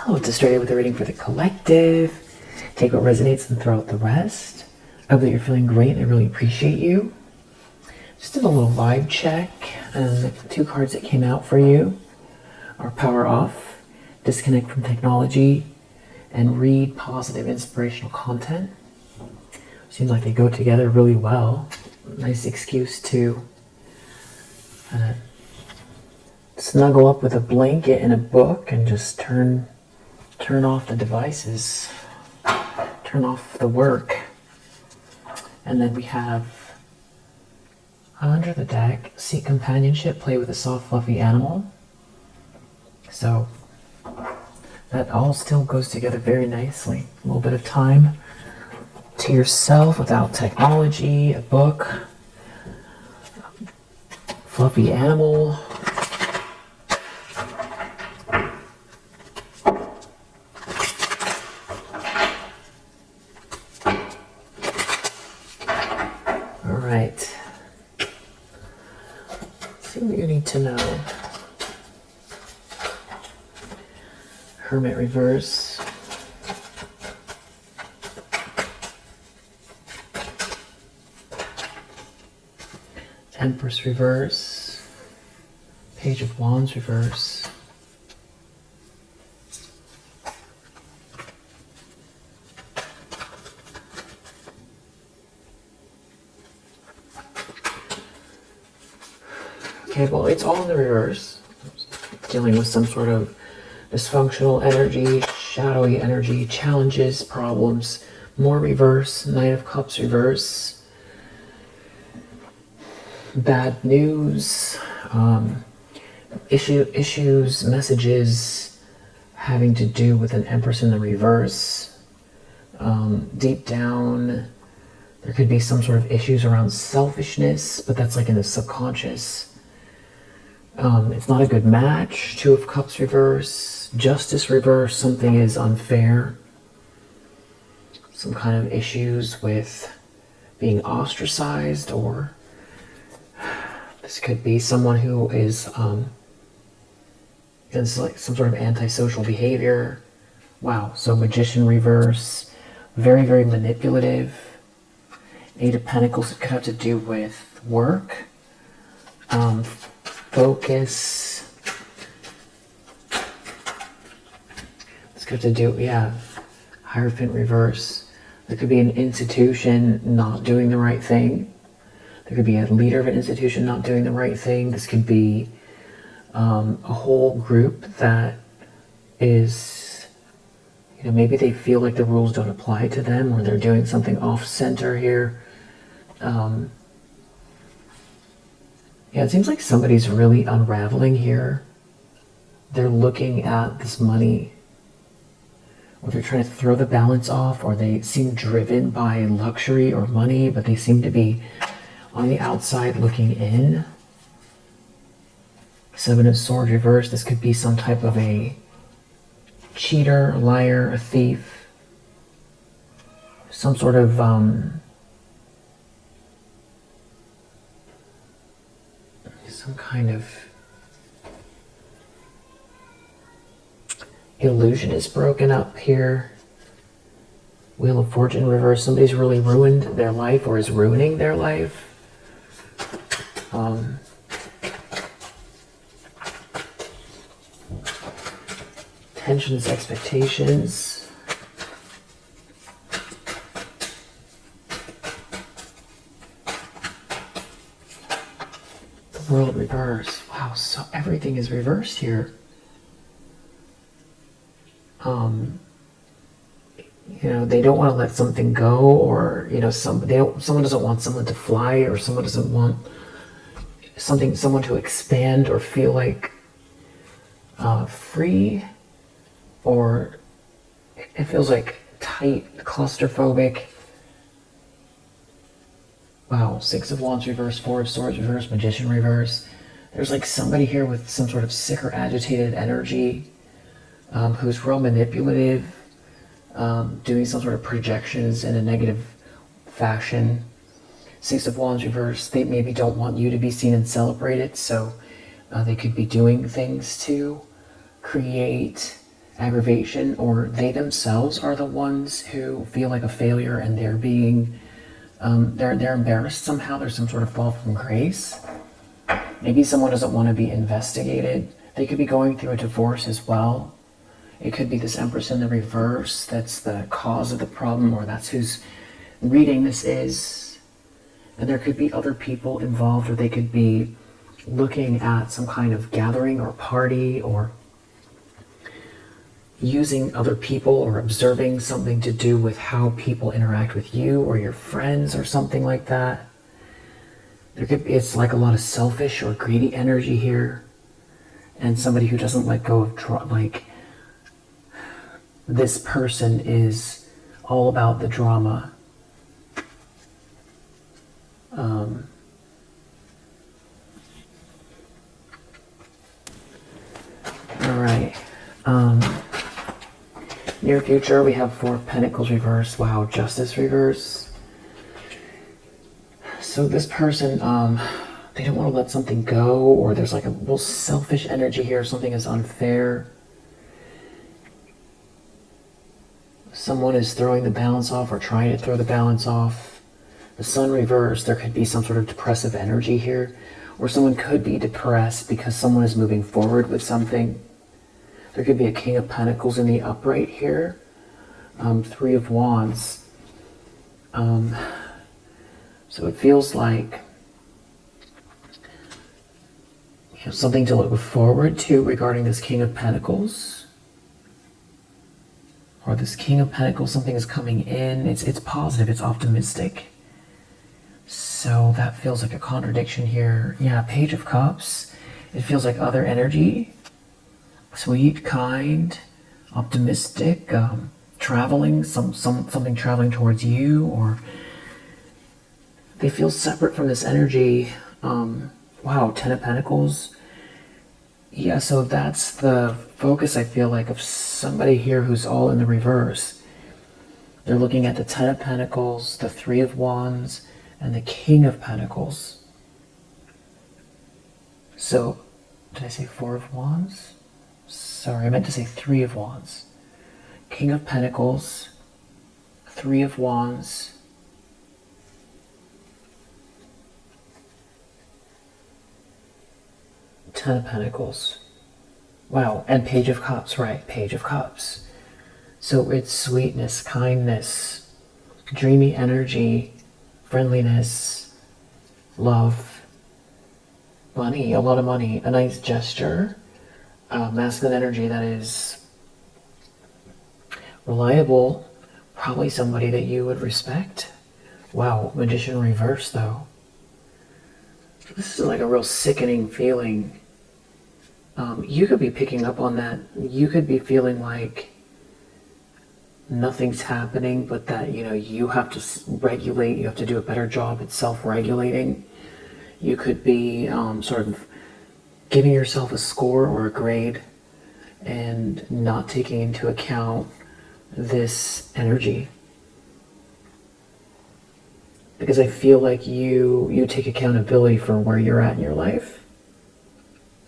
Hello, it's Australia with a reading for the collective. Take what resonates and throw out the rest. I hope that you're feeling great and I really appreciate you. Just did a little vibe check, and the two cards that came out for you are Power Off, Disconnect from Technology, and Read Positive Inspirational Content. Seems like they go together really well. Nice excuse to snuggle up with a blanket and a book and just turn off the devices, turn off the work. And then we have under the deck, seek companionship, play with a soft fluffy animal. So that all still goes together very nicely. A little bit of time to yourself without technology, a book, fluffy animal. All right. Let's see what you need to know. Hermit reverse. Empress reverse. Page of Wands reverse. Okay, well, it's all in the reverse. Dealing with some sort of dysfunctional energy, shadowy energy, challenges, problems. More reverse. Knight of Cups reverse. Bad news, issues, messages having to do with an Empress in the reverse. Deep down, there could be some sort of issues around selfishness, but that's like in the subconscious. It's not a good match. Two of Cups reverse, Justice reverse, something is unfair. Some kind of issues with being ostracized, or this could be someone who is like some sort of antisocial behavior. Wow, so Magician reverse, very, very manipulative. Eight of Pentacles, it could have to do with work, focus. This could have to do, yeah, Hierophant reverse. There could be an institution not doing the right thing. There could be a leader of an institution not doing the right thing. This could be a whole group that is, maybe they feel like the rules don't apply to them, or they're doing something off-center here. Yeah, it seems like somebody's really unraveling here. They're looking at this money, or they're trying to throw the balance off, or they seem driven by luxury or money, but they seem to be on the outside looking in. Seven of Swords reverse. This could be some type of a cheater, a liar, a thief. Some sort of some kind of illusion is broken up here. Wheel of Fortune reverse. Somebody's really ruined their life or is ruining their life. Tensions, expectations. The World reverse. Wow, so everything is reversed here. They don't want to let something go, or someone doesn't want someone to fly, or someone doesn't want someone to expand or feel like free, or it feels like tight, claustrophobic. Wow, Six of Wands reverse, Four of Swords reverse, Magician reverse. There's like somebody here with some sort of sick or agitated energy, who's real manipulative, doing some sort of projections in a negative fashion. Six of Wands reverse, they maybe don't want you to be seen and celebrated, so they could be doing things to create aggravation, or they themselves are the ones who feel like a failure and they're being, they're embarrassed somehow. There's some sort of fall from grace. Maybe someone doesn't want to be investigated. They could be going through a divorce as well. It could be this Empress in the reverse that's the cause of the problem, or that's whose reading this is. And there could be other people involved, or they could be looking at some kind of gathering or party, or using other people, or observing something to do with how people interact with you or your friends or something like that. It's like a lot of selfish or greedy energy here, and somebody who doesn't let go of like this person is all about the drama. All right. Near future, we have Four of Pentacles reverse. Wow, Justice reverse. So this person, they don't want to let something go, or there's like a little selfish energy here. Something is unfair. Someone is throwing the balance off or trying to throw the balance off. The Sun reversed, there could be some sort of depressive energy here, or someone could be depressed because someone is moving forward with something. There could be a King of Pentacles in the upright here. Three of Wands. So it feels like you have something to look forward to regarding this King of Pentacles. Or this King of Pentacles, something is coming in. It's positive, it's optimistic. So that feels like a contradiction here. Yeah, Page of Cups. It feels like other energy. Sweet, kind, optimistic, traveling, something traveling towards you, or they feel separate from this energy. Wow, Ten of Pentacles. Yeah, so that's the focus, I feel like, of somebody here who's all in the reverse. They're looking at the Ten of Pentacles, the Three of Wands, and the King of Pentacles. So, did I say Four of Wands? Sorry, I meant to say Three of Wands. King of Pentacles, Three of Wands, Ten of Pentacles. Wow, and Page of Cups, right, Page of Cups. So it's sweetness, kindness, dreamy energy, friendliness, love, money, a lot of money, a nice gesture, masculine energy that is reliable, probably somebody that you would respect. Wow, Magician reverse though. This is like a real sickening feeling. You could be picking up on that. You could be feeling like nothing's happening, but that, you have to regulate, you have to do a better job at self-regulating. You could be sort of giving yourself a score or a grade and not taking into account this energy. Because I feel like you take accountability for where you're at in your life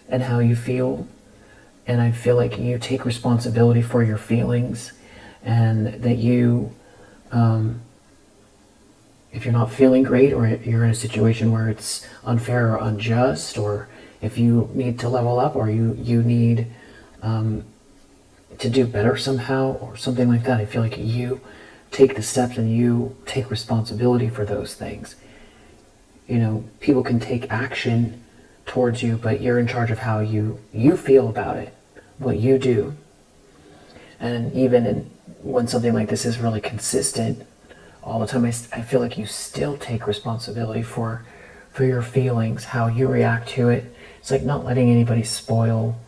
and how you feel. And I feel like you take responsibility for your feelings, and that you, if you're not feeling great, or you're in a situation where it's unfair or unjust, or if you need to level up, or you need to do better somehow, or something like that, I feel like you take the steps and you take responsibility for those things. People can take action towards you, but you're in charge of how you feel about it, what you do. And even when something like this is really consistent all the time, I feel like you still take responsibility for your feelings, how you react to it. It's like not letting anybody spoil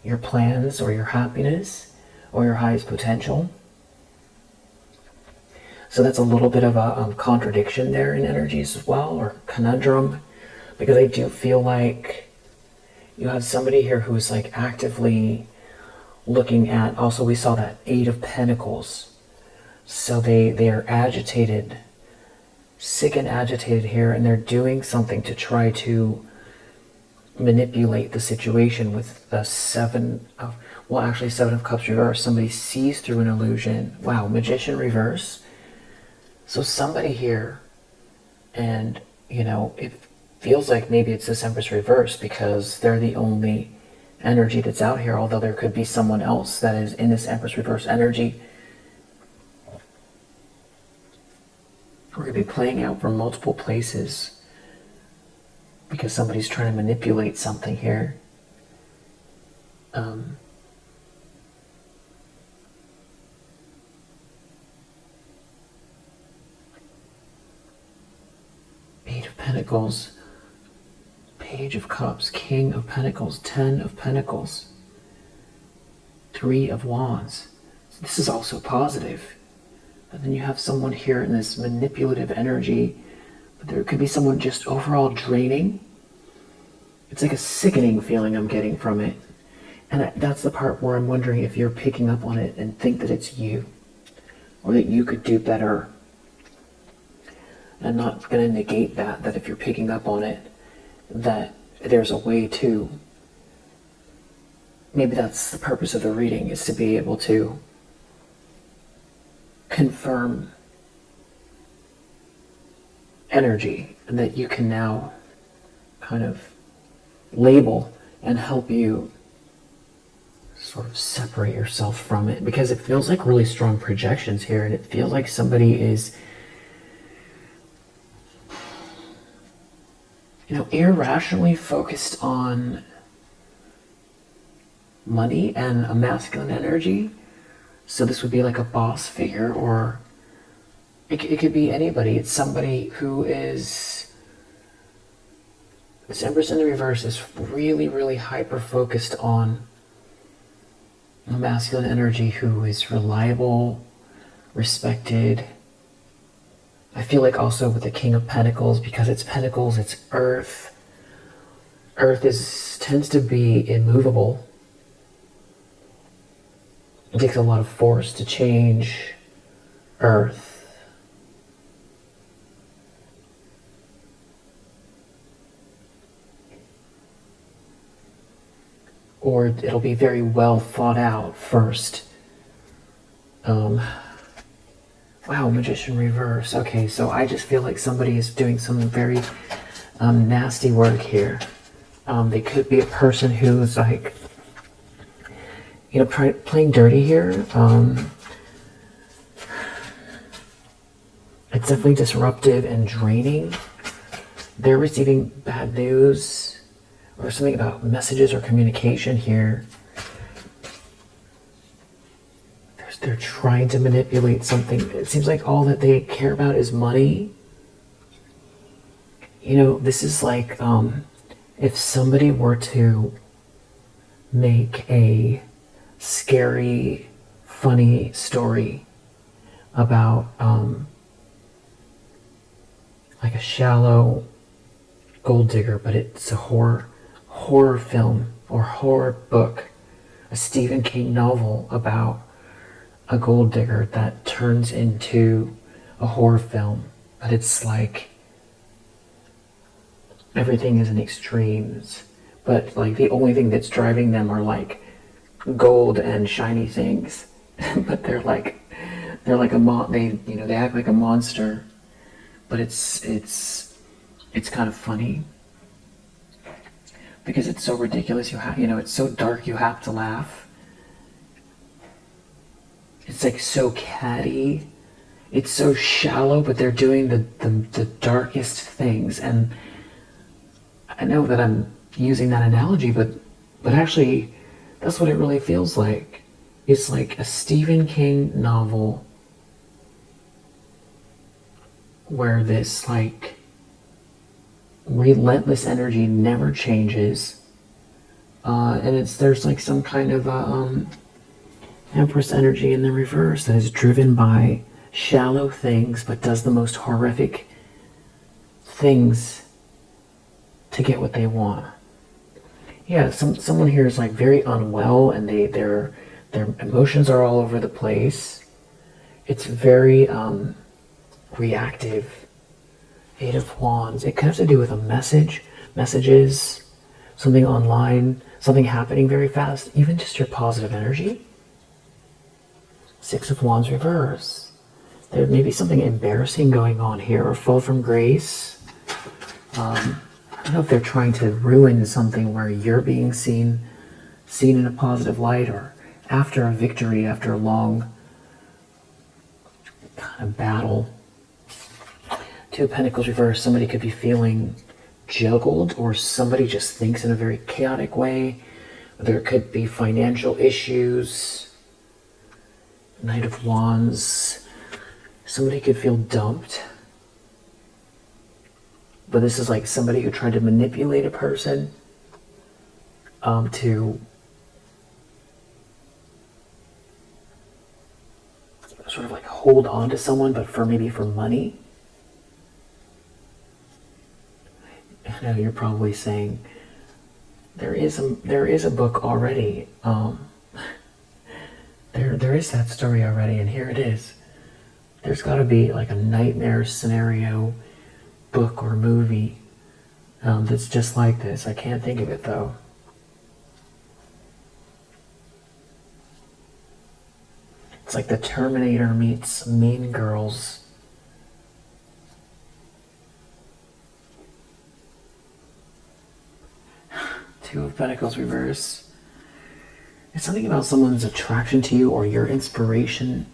your plans or your happiness or your highest potential. So that's a little bit of a contradiction there in energies as well, or conundrum, because I do feel like you have somebody here who's like actively looking at, also we saw that Eight of Pentacles. So they are agitated, sick and agitated here, and they're doing something to try to manipulate the situation with the Seven of, well, actually Seven of Cups reverse. Somebody sees through an illusion. Wow, Magician reverse. So somebody here, and it feels like maybe it's this Empress reverse because they're the only energy that's out here, although there could be someone else that is in this Empress reverse energy. We're going to be playing out from multiple places because somebody's trying to manipulate something here. Eight of Pentacles, Page of Cups, King of Pentacles, 10 of Pentacles, 3 of Wands. So this is also positive. But then you have someone here in this manipulative energy. But there could be someone just overall draining. It's like a sickening feeling I'm getting from it. And that's the part where I'm wondering if you're picking up on it and think that it's you. Or that you could do better. I'm not going to negate that if you're picking up on it, that there's a way to, maybe that's the purpose of the reading, is to be able to confirm energy, and that you can now kind of label and help you sort of separate yourself from it, because it feels like really strong projections here, and it feels like somebody is irrationally focused on money and a masculine energy. So this would be like a boss figure, or it could be anybody. It's somebody who is, this Empress in the reverse is really, really hyper-focused on a masculine energy who is reliable, respected. I feel like also with the King of Pentacles, because it's Pentacles, it's Earth. Earth tends to be immovable. It takes a lot of force to change Earth. Or it'll be very well thought out first. Wow, Magician reverse. Okay, so I just feel like somebody is doing some very nasty work here. They could be a person who's like, playing dirty here. It's definitely disruptive and draining. They're receiving bad news or something about messages or communication here. They're trying to manipulate something. It seems like all that they care about is money. This is like if somebody were to make a scary, funny story about like a shallow gold digger, but it's a horror film or horror book, a Stephen King novel about a gold digger that turns into a horror film, but it's like everything is in extremes, but like the only thing that's driving them are like gold and shiny things, but they're like a they act like a monster, but it's kind of funny because it's so ridiculous. It's so dark you have to laugh. It's like so catty. It's so shallow, but they're doing the darkest things. And I know that I'm using that analogy, but actually, that's what it really feels like. It's like a Stephen King novel where this like relentless energy never changes, and there's like some kind of Empress energy in the reverse that is driven by shallow things but does the most horrific things to get what they want. Yeah, someone here is like very unwell, and their emotions are all over the place. It's very reactive. Eight of Wands. It could have to do with messages, something online, something happening very fast, even just your positive energy. Six of Wands reverse. There may be something embarrassing going on here, or fall from grace. I don't know if they're trying to ruin something where you're being seen in a positive light, or after a victory, after a long kind of battle. Two of Pentacles reverse. Somebody could be feeling juggled, or somebody just thinks in a very chaotic way. There could be financial issues. Knight of Wands. Somebody could feel dumped. But this is like somebody who tried to manipulate a person to sort of like hold on to someone, but maybe for money. I know you're probably saying there is a book already. There is that story already, and here it is. There's got to be like a nightmare scenario book or movie that's just like this. I can't think of it though. It's like the Terminator meets Mean Girls. Two of Pentacles reverse. It's something about someone's attraction to you or your inspiration.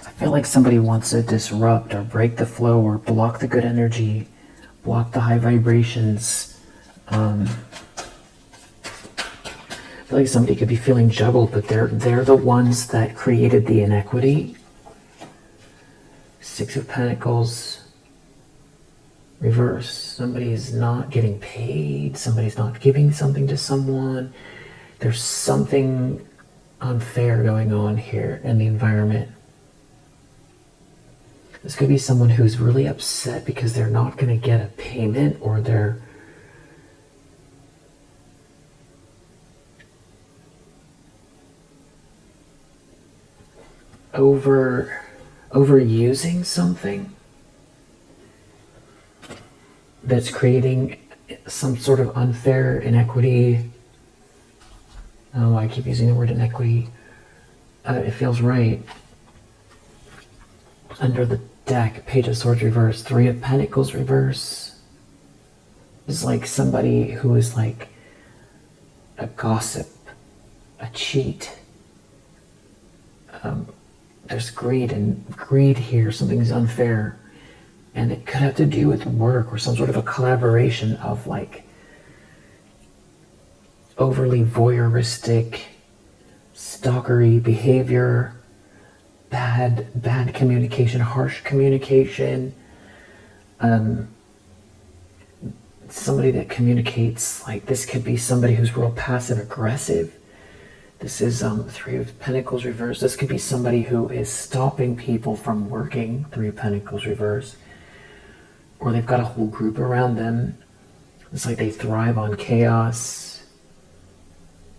I feel like somebody wants to disrupt or break the flow or block the good energy, block the high vibrations. I feel like somebody could be feeling juggled, but they're the ones that created the inequity. Six of Pentacles reverse. Somebody is not getting paid. Somebody's not giving something to someone. There's something unfair going on here in the environment. This could be someone who's really upset because they're not going to get a payment, or they're overusing something that's creating some sort of unfair inequity. Oh, I keep using the word inequity. It feels right. Under the deck, Page of Swords reverse, Three of Pentacles reverse. It's like somebody who is like a gossip, a cheat. There's greed here. Something's unfair, and it could have to do with work or some sort of a collaboration of like overly voyeuristic, stalkery behavior, bad communication, harsh communication. Somebody that communicates like this could be somebody who's real passive aggressive. This is Three of Pentacles reverse. This could be somebody who is stopping people from working. Three of Pentacles reverse. Or they've got a whole group around them. It's like they thrive on chaos.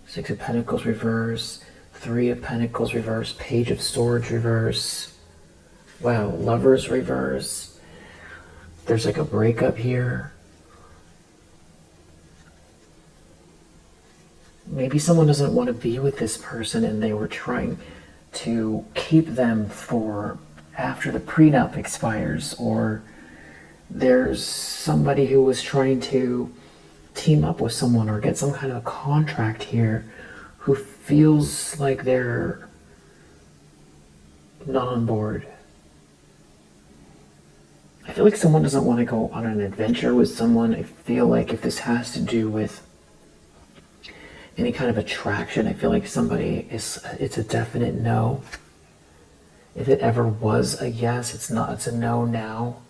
Six of Pentacles reverse. Three of Pentacles reverse. Page of Swords reverse. Wow, Lovers reverse. There's like a breakup here. Maybe someone doesn't want to be with this person and they were trying to keep them for after the prenup expires, or there's somebody who was trying to team up with someone or get some kind of a contract here who feels like they're not on board. I feel like someone doesn't want to go on an adventure with someone. I feel like if this has to do with any kind of attraction, I feel like it's a definite no. If it ever was a yes, it's a no now.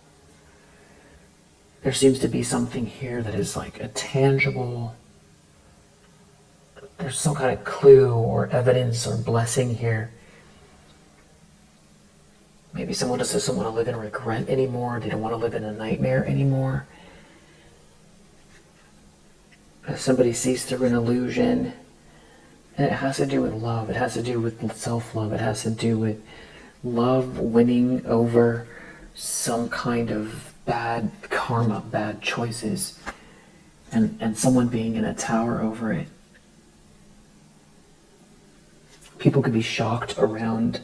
There seems to be something here that is like a tangible, there's some kind of clue or evidence or blessing here. Maybe someone just doesn't want to live in regret anymore. They don't want to live in a nightmare anymore. Somebody sees through an illusion, and it has to do with love. It has to do with self-love. It has to do with love winning over some kind of bad karma, bad choices. and someone being in a tower over it. People could be shocked around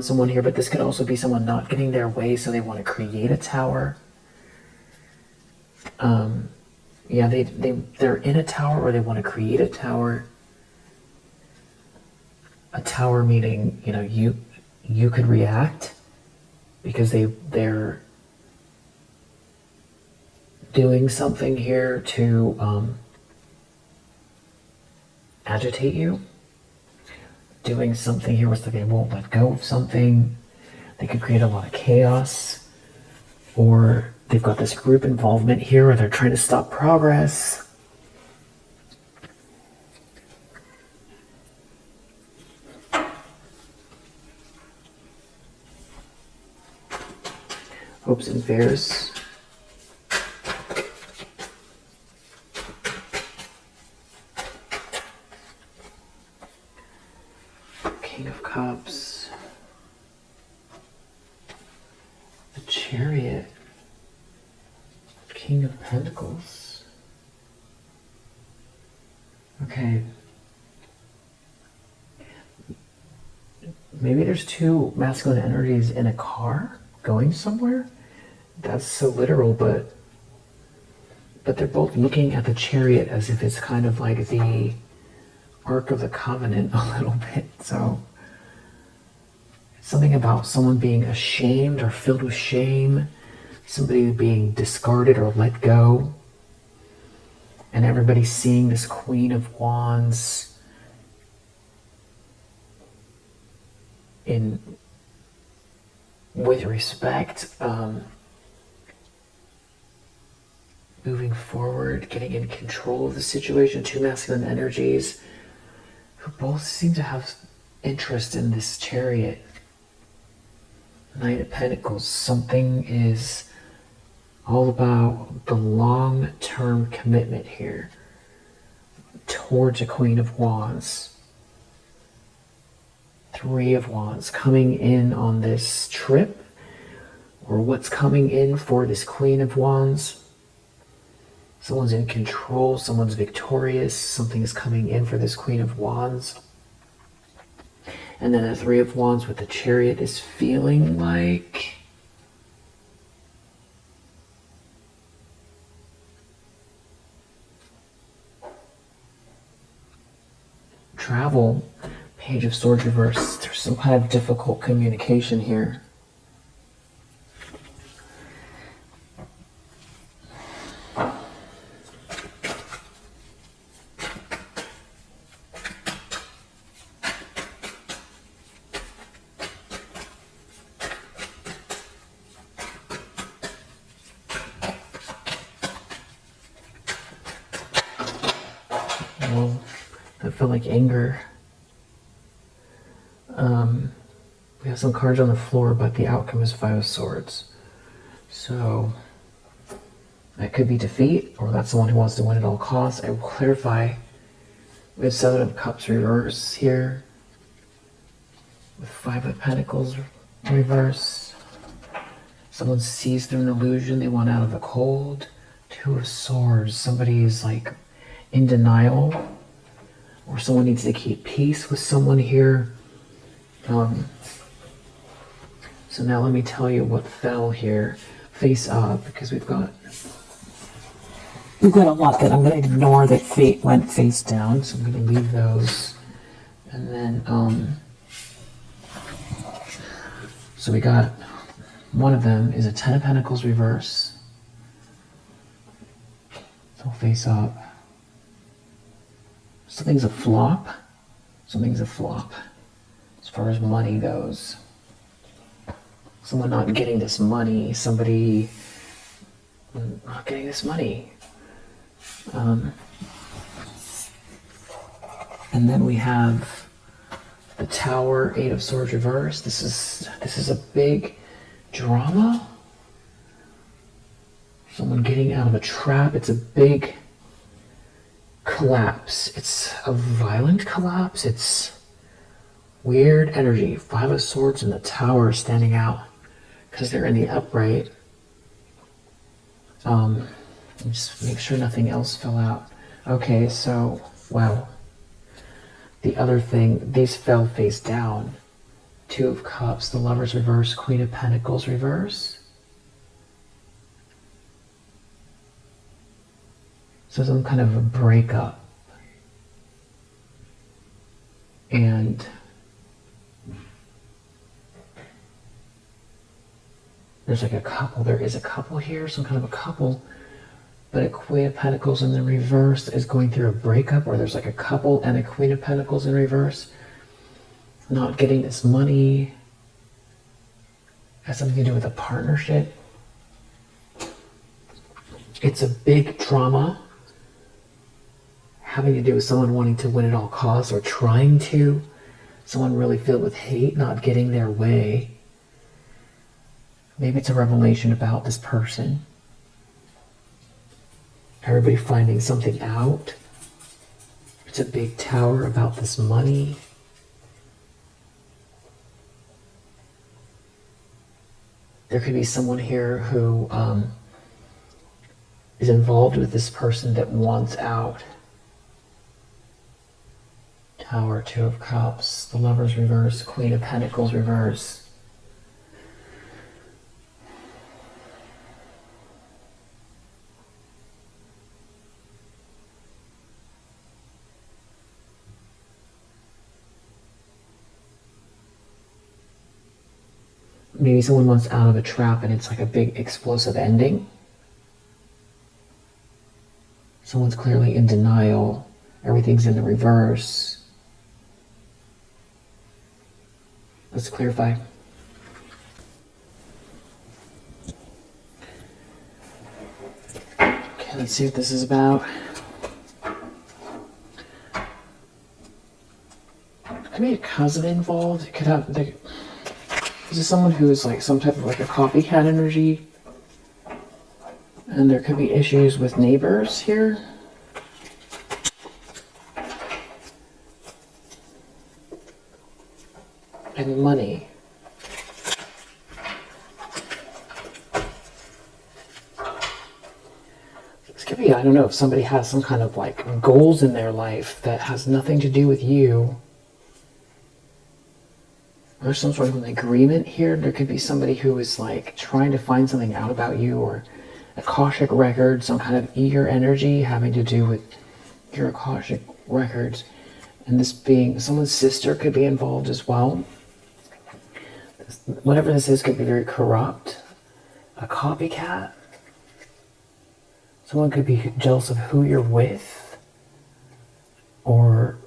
someone here, but this could also be someone not getting their way, so they want to create a tower. Yeah, they're in a tower, or they want to create a tower. A tower meaning, you know, you could react because they're doing something here to agitate you. Doing something here where they won't let go of something. They could create a lot of chaos. Or they've got this group involvement here where they're trying to stop progress. Hopes and fears. King of Cups. The Chariot. King of Pentacles. Okay. Maybe there's two masculine energies in a car going somewhere. That's so literal, but they're both looking at the Chariot as if it's kind of like the Ark of the Covenant a little bit. So it's something about someone being ashamed or filled with shame, somebody being discarded or let go, and everybody seeing this Queen of Wands with respect, moving forward, getting in control of the situation. Two masculine energies who both seem to have interest in this Chariot. Knight of Pentacles. Something is all about the long-term commitment here towards a Queen of Wands. Three of Wands coming in on this trip, or what's coming in for this Queen of Wands. Someone's in control, someone's victorious, something is coming in for this Queen of Wands. And then the Three of Wands with the Chariot is feeling like travel. Page of Swords reverse. There's some kind of difficult communication here. Well, I feel like anger. We have some cards on the floor, but the outcome is Five of Swords. So that could be defeat, or that's someone who wants to win at all costs. I will clarify. We have Seven of Cups reverse here, with Five of Pentacles reverse. Someone sees through an illusion, they want out of the cold. Two of Swords. Somebody is like in denial, or someone needs to keep peace with someone here. So now let me tell you what fell here. Face up, because we've got a lot that I'm going to ignore that fate went face down, so I'm going to leave those. And then, so we got, one of them is a Ten of Pentacles reverse. So face up. Something's a flop. Something's a flop as far as money goes. Someone not getting this money. Somebody not getting this money. And then we have the Tower, Eight of Swords reverse. This is a big drama. Someone getting out of a trap. It's a big collapse. It's a violent collapse. It's weird energy. Five of Swords and the Tower standing out because they're in the upright. Just make sure nothing else fell out. Okay, so, wow. The other thing, these fell face down. Two of Cups, the Lovers reverse, Queen of Pentacles reverse. So some kind of a breakup. And there's like a couple, there is a couple here, some kind of a couple, but a Queen of Pentacles in the reverse is going through a breakup, or there's like a couple and a Queen of Pentacles in reverse, not getting this money, has something to do with a partnership. It's a big drama having to do with someone wanting to win at all costs or trying to, someone really filled with hate, not getting their way. Maybe it's a revelation about this person. Everybody finding something out. It's a big tower about this money. There could be someone here who is involved with this person that wants out. Tower, Two of Cups, the Lovers reverse, Queen of Pentacles reverse. Maybe someone wants out of a trap and it's like a big explosive ending. Someone's clearly in denial. Everything's in the reverse. Let's clarify. Okay, let's see what this is about. Could be a cousin involved. It could have... This is someone who is like some type of like a copycat energy. And there could be issues with neighbors here. And money. This could be, I don't know, if somebody has some kind of like goals in their life that has nothing to do with you. There's some sort of an agreement here. There could be somebody who is like trying to find something out about you, or a Akashic record, some kind of eager energy having to do with your Akashic records. And this being, someone's sister could be involved as well. Whatever this is could be very corrupt. A copycat. Someone could be jealous of who you're with. Or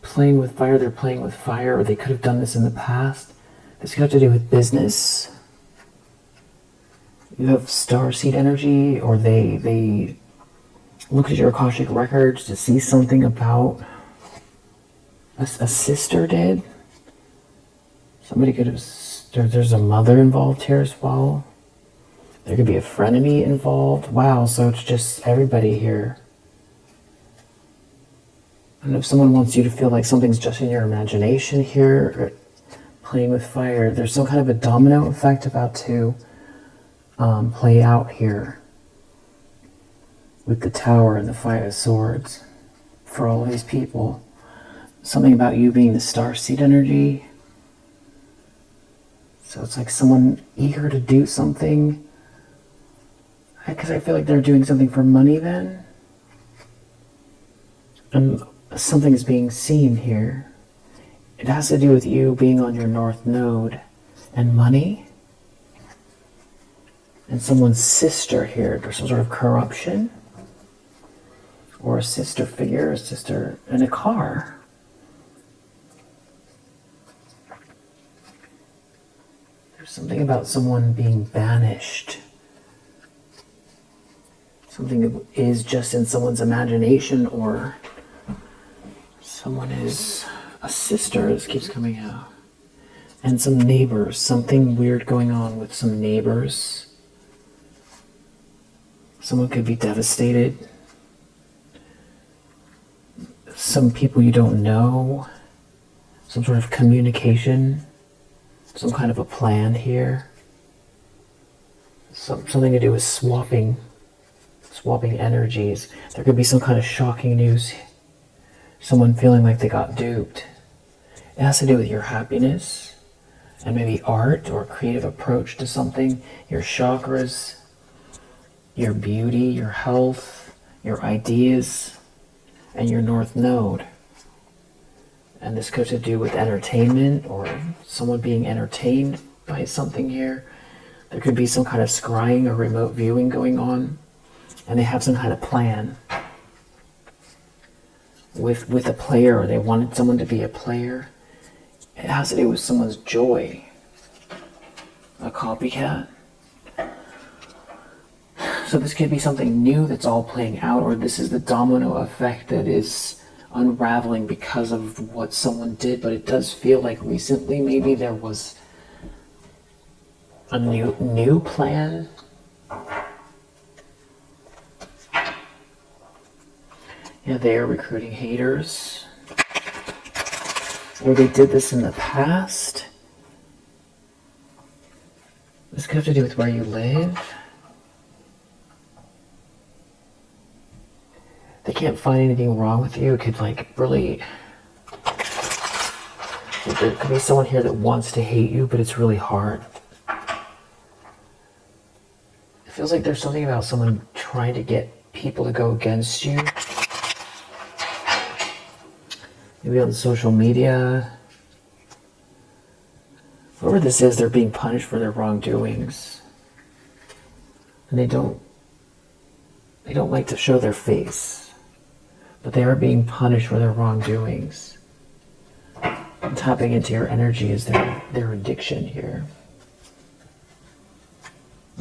playing with fire, they're playing with fire, or they could have done this in the past. This could have to do with business. You have starseed energy, or they looked at your Akashic records to see something about a sister did. Somebody could have, there's a mother involved here as well. There could be a frenemy involved. Wow, so it's just everybody here. And if someone wants you to feel like something's just in your imagination here, or playing with fire, there's some kind of a domino effect about to play out here with the Tower and the Five of Swords for all of these people. Something about you being the starseed energy. So it's like someone eager to do something. Because I feel like they're doing something for money then. And something is being seen here. It has to do with you being on your North Node and money. And someone's sister here. There's some sort of corruption. Or a sister figure, a sister in a car. There's something about someone being banished. Something that is just in someone's imagination, or someone is a sister. This keeps coming out. And some neighbors. Something weird going on with some neighbors. Someone could be devastated. Some people you don't know. Some sort of communication. Some kind of a plan here. something to do with swapping energies. There could be some kind of shocking news. Someone feeling like they got duped. It has to do with your happiness and maybe art or creative approach to something, your chakras, your beauty, your health, your ideas, and your North Node. And this could have to do with entertainment or someone being entertained by something here. There could be some kind of scrying or remote viewing going on, and they have some kind of plan with a player, or they wanted someone to be a player. It has to do with someone's joy. A copycat. So this could be something new that's all playing out, or this is the domino effect that is unraveling because of what someone did. But it does feel like recently maybe there was a new plan. Yeah, they are recruiting haters. Or they did this in the past. This could have to do with where you live. They can't find anything wrong with you. It could really... There could be someone here that wants to hate you, but it's really hard. It feels like there's something about someone trying to get people to go against you. Maybe on social media. Whoever this is, they're being punished for their wrongdoings. And they don't like to show their face. But they are being punished for their wrongdoings. And tapping into your energy is their addiction here.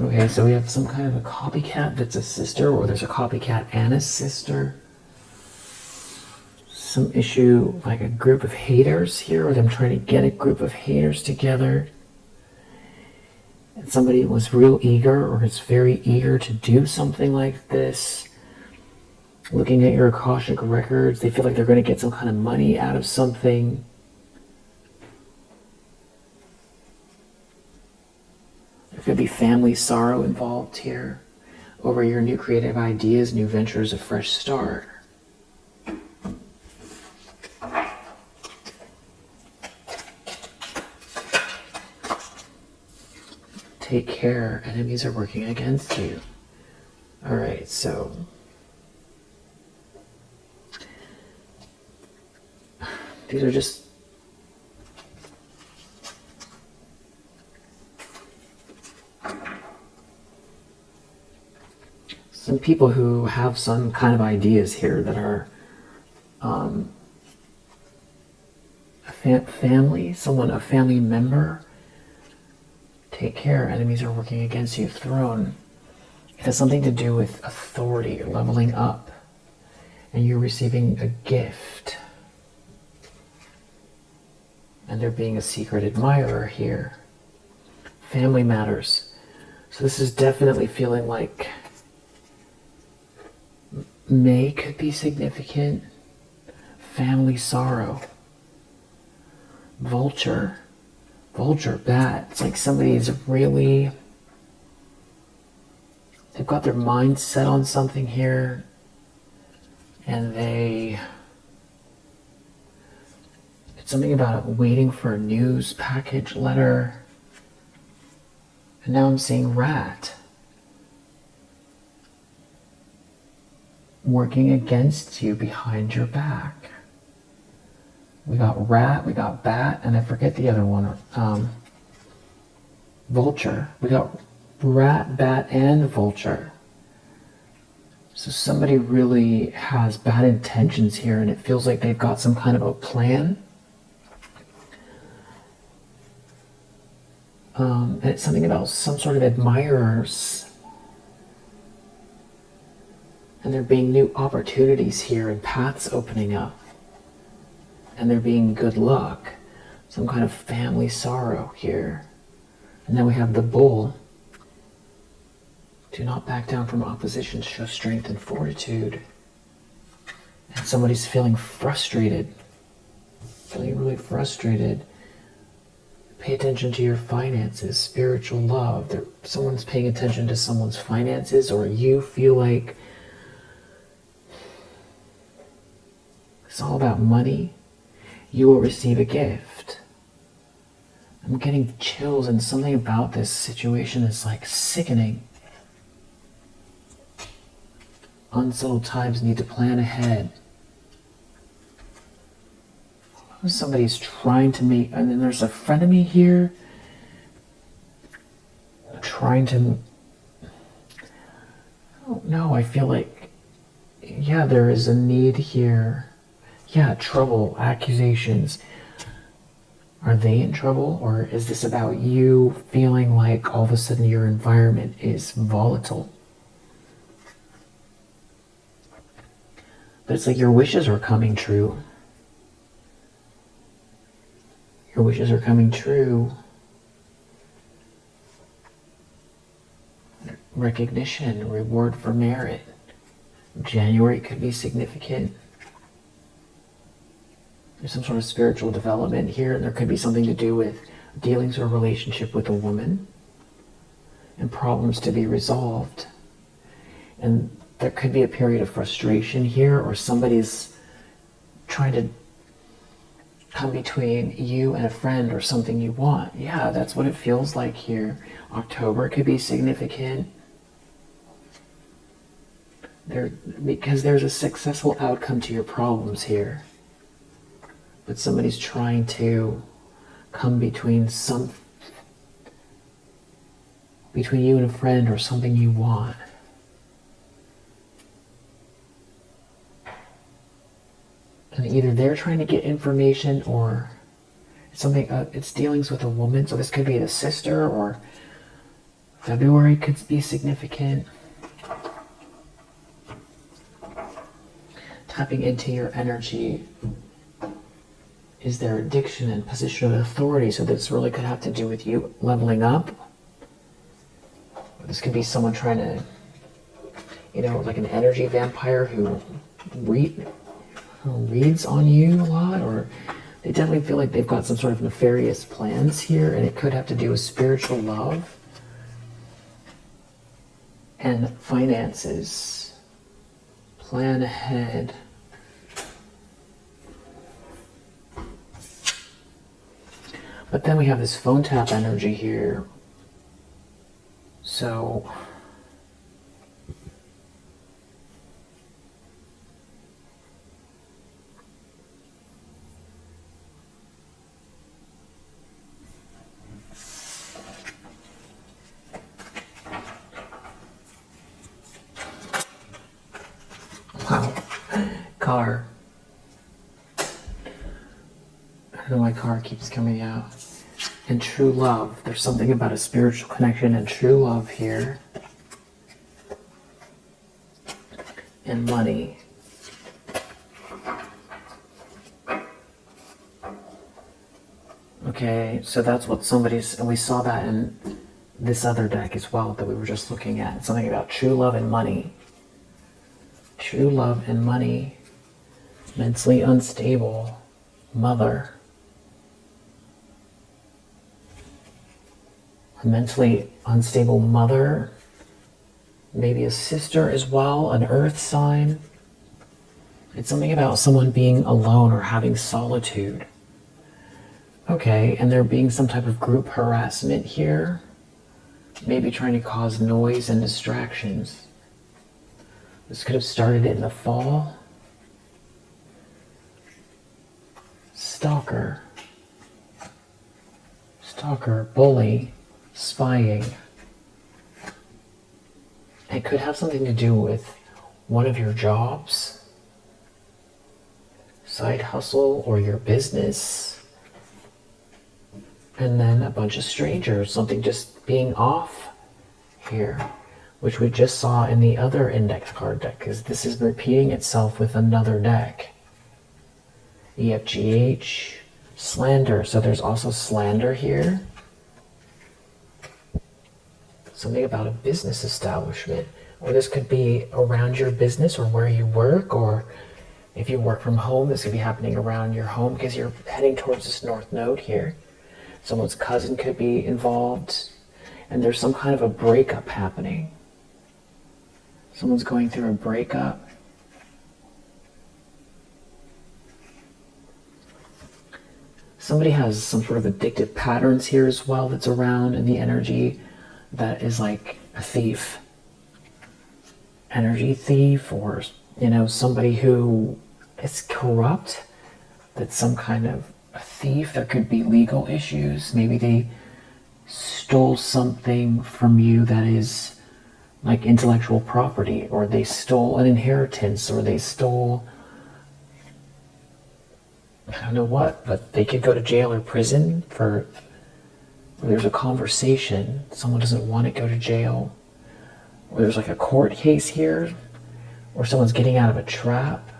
Okay, so we have some kind of a copycat that's a sister, or there's a copycat and a sister. Some issue, like a group of haters here, or them trying to get a group of haters together. And somebody was real eager, or is very eager to do something like this. Looking at your Akashic records, they feel like they're going to get some kind of money out of something. There could be family sorrow involved here over your new creative ideas, new ventures, a fresh start. Take care, enemies are working against you. Alright, so these are just some people who have some kind of ideas here that are a family, a family member. Take care, enemies are working against you. Throne. It has something to do with authority. You're leveling up. And you're receiving a gift. And there being a secret admirer here. Family matters. So this is definitely feeling like May could be significant. Family sorrow. Vulture, bat. It's like somebody's really... They've got their mind set on something here. And it's something about waiting for a news package letter. And now I'm seeing rat. Working against you behind your back. We got rat, we got bat, and I forget the other one. Vulture. We got rat, bat, and vulture. So somebody really has bad intentions here, and it feels like they've got some kind of a plan. And it's something about some sort of admirers. And there being new opportunities here and paths opening up. And there being good luck. Some kind of family sorrow here. And then we have the bull. Do not back down from opposition. Show strength and fortitude. And somebody's feeling frustrated. Feeling really frustrated. Pay attention to your finances, spiritual love. Someone's paying attention to someone's finances, or you feel like it's all about money. You will receive a gift. I'm getting chills, and something about this situation is like sickening. Unsettled times need to plan ahead. Somebody's trying to make, and then there's a frenemy here trying to, I don't know, I feel like, yeah, there is a need here. Yeah, trouble, accusations. Are they in trouble, or is this about you feeling like all of a sudden your environment is volatile? But it's like your wishes are coming true. Your wishes are coming true. Recognition, reward for merit. January could be significant. There's some sort of spiritual development here, and there could be something to do with dealings or relationship with a woman and problems to be resolved. And there could be a period of frustration here, or somebody's trying to come between you and a friend or something you want. Yeah, that's what it feels like here. October could be significant. Because there's a successful outcome to your problems here. But somebody's trying to come between you and a friend or something you want. And either they're trying to get information, or something, it's dealings with a woman. So this could be the sister, or February could be significant. Tapping into your energy is their addiction and position of authority. So this really could have to do with you leveling up. This could be someone trying to, like an energy vampire who reads on you a lot, or they definitely feel like they've got some sort of nefarious plans here, and it could have to do with spiritual love and finances. Plan ahead. But then we have this phone tap energy here. So wow. Car. I don't know why car keeps coming out. And true love. There's something about a spiritual connection and true love here. And money. Okay, so that's what and we saw that in this other deck as well that we were just looking at. Something about true love and money. True love and money. Mentally unstable. Mother. A mentally unstable mother. Maybe a sister as well, an earth sign. It's something about someone being alone or having solitude. Okay, and there being some type of group harassment here. Maybe trying to cause noise and distractions. This could have started in the fall. Stalker. Stalker, bully, spying. It could have something to do with one of your jobs, side hustle, or your business. And then a bunch of strangers, something just being off here, which we just saw in the other index card deck, because this is repeating itself with another deck. EFGH, slander. So there's also slander here. Something about a business establishment, or this could be around your business or where you work, or if you work from home, this could be happening around your home because you're heading towards this north node here. Someone's cousin could be involved, and there's some kind of a breakup happening. Someone's going through a breakup. Somebody has some sort of addictive patterns here as well that's around in the energy that is like a thief. Energy thief, or, you know, somebody who is corrupt, that's some kind of a thief. There could be legal issues. Maybe they stole something from you that is like intellectual property, or they stole an inheritance, or they stole, I don't know what, but they could go to jail or prison for, or there's a conversation, someone doesn't want to go to jail, or there's like a court case here, or someone's getting out of a trap.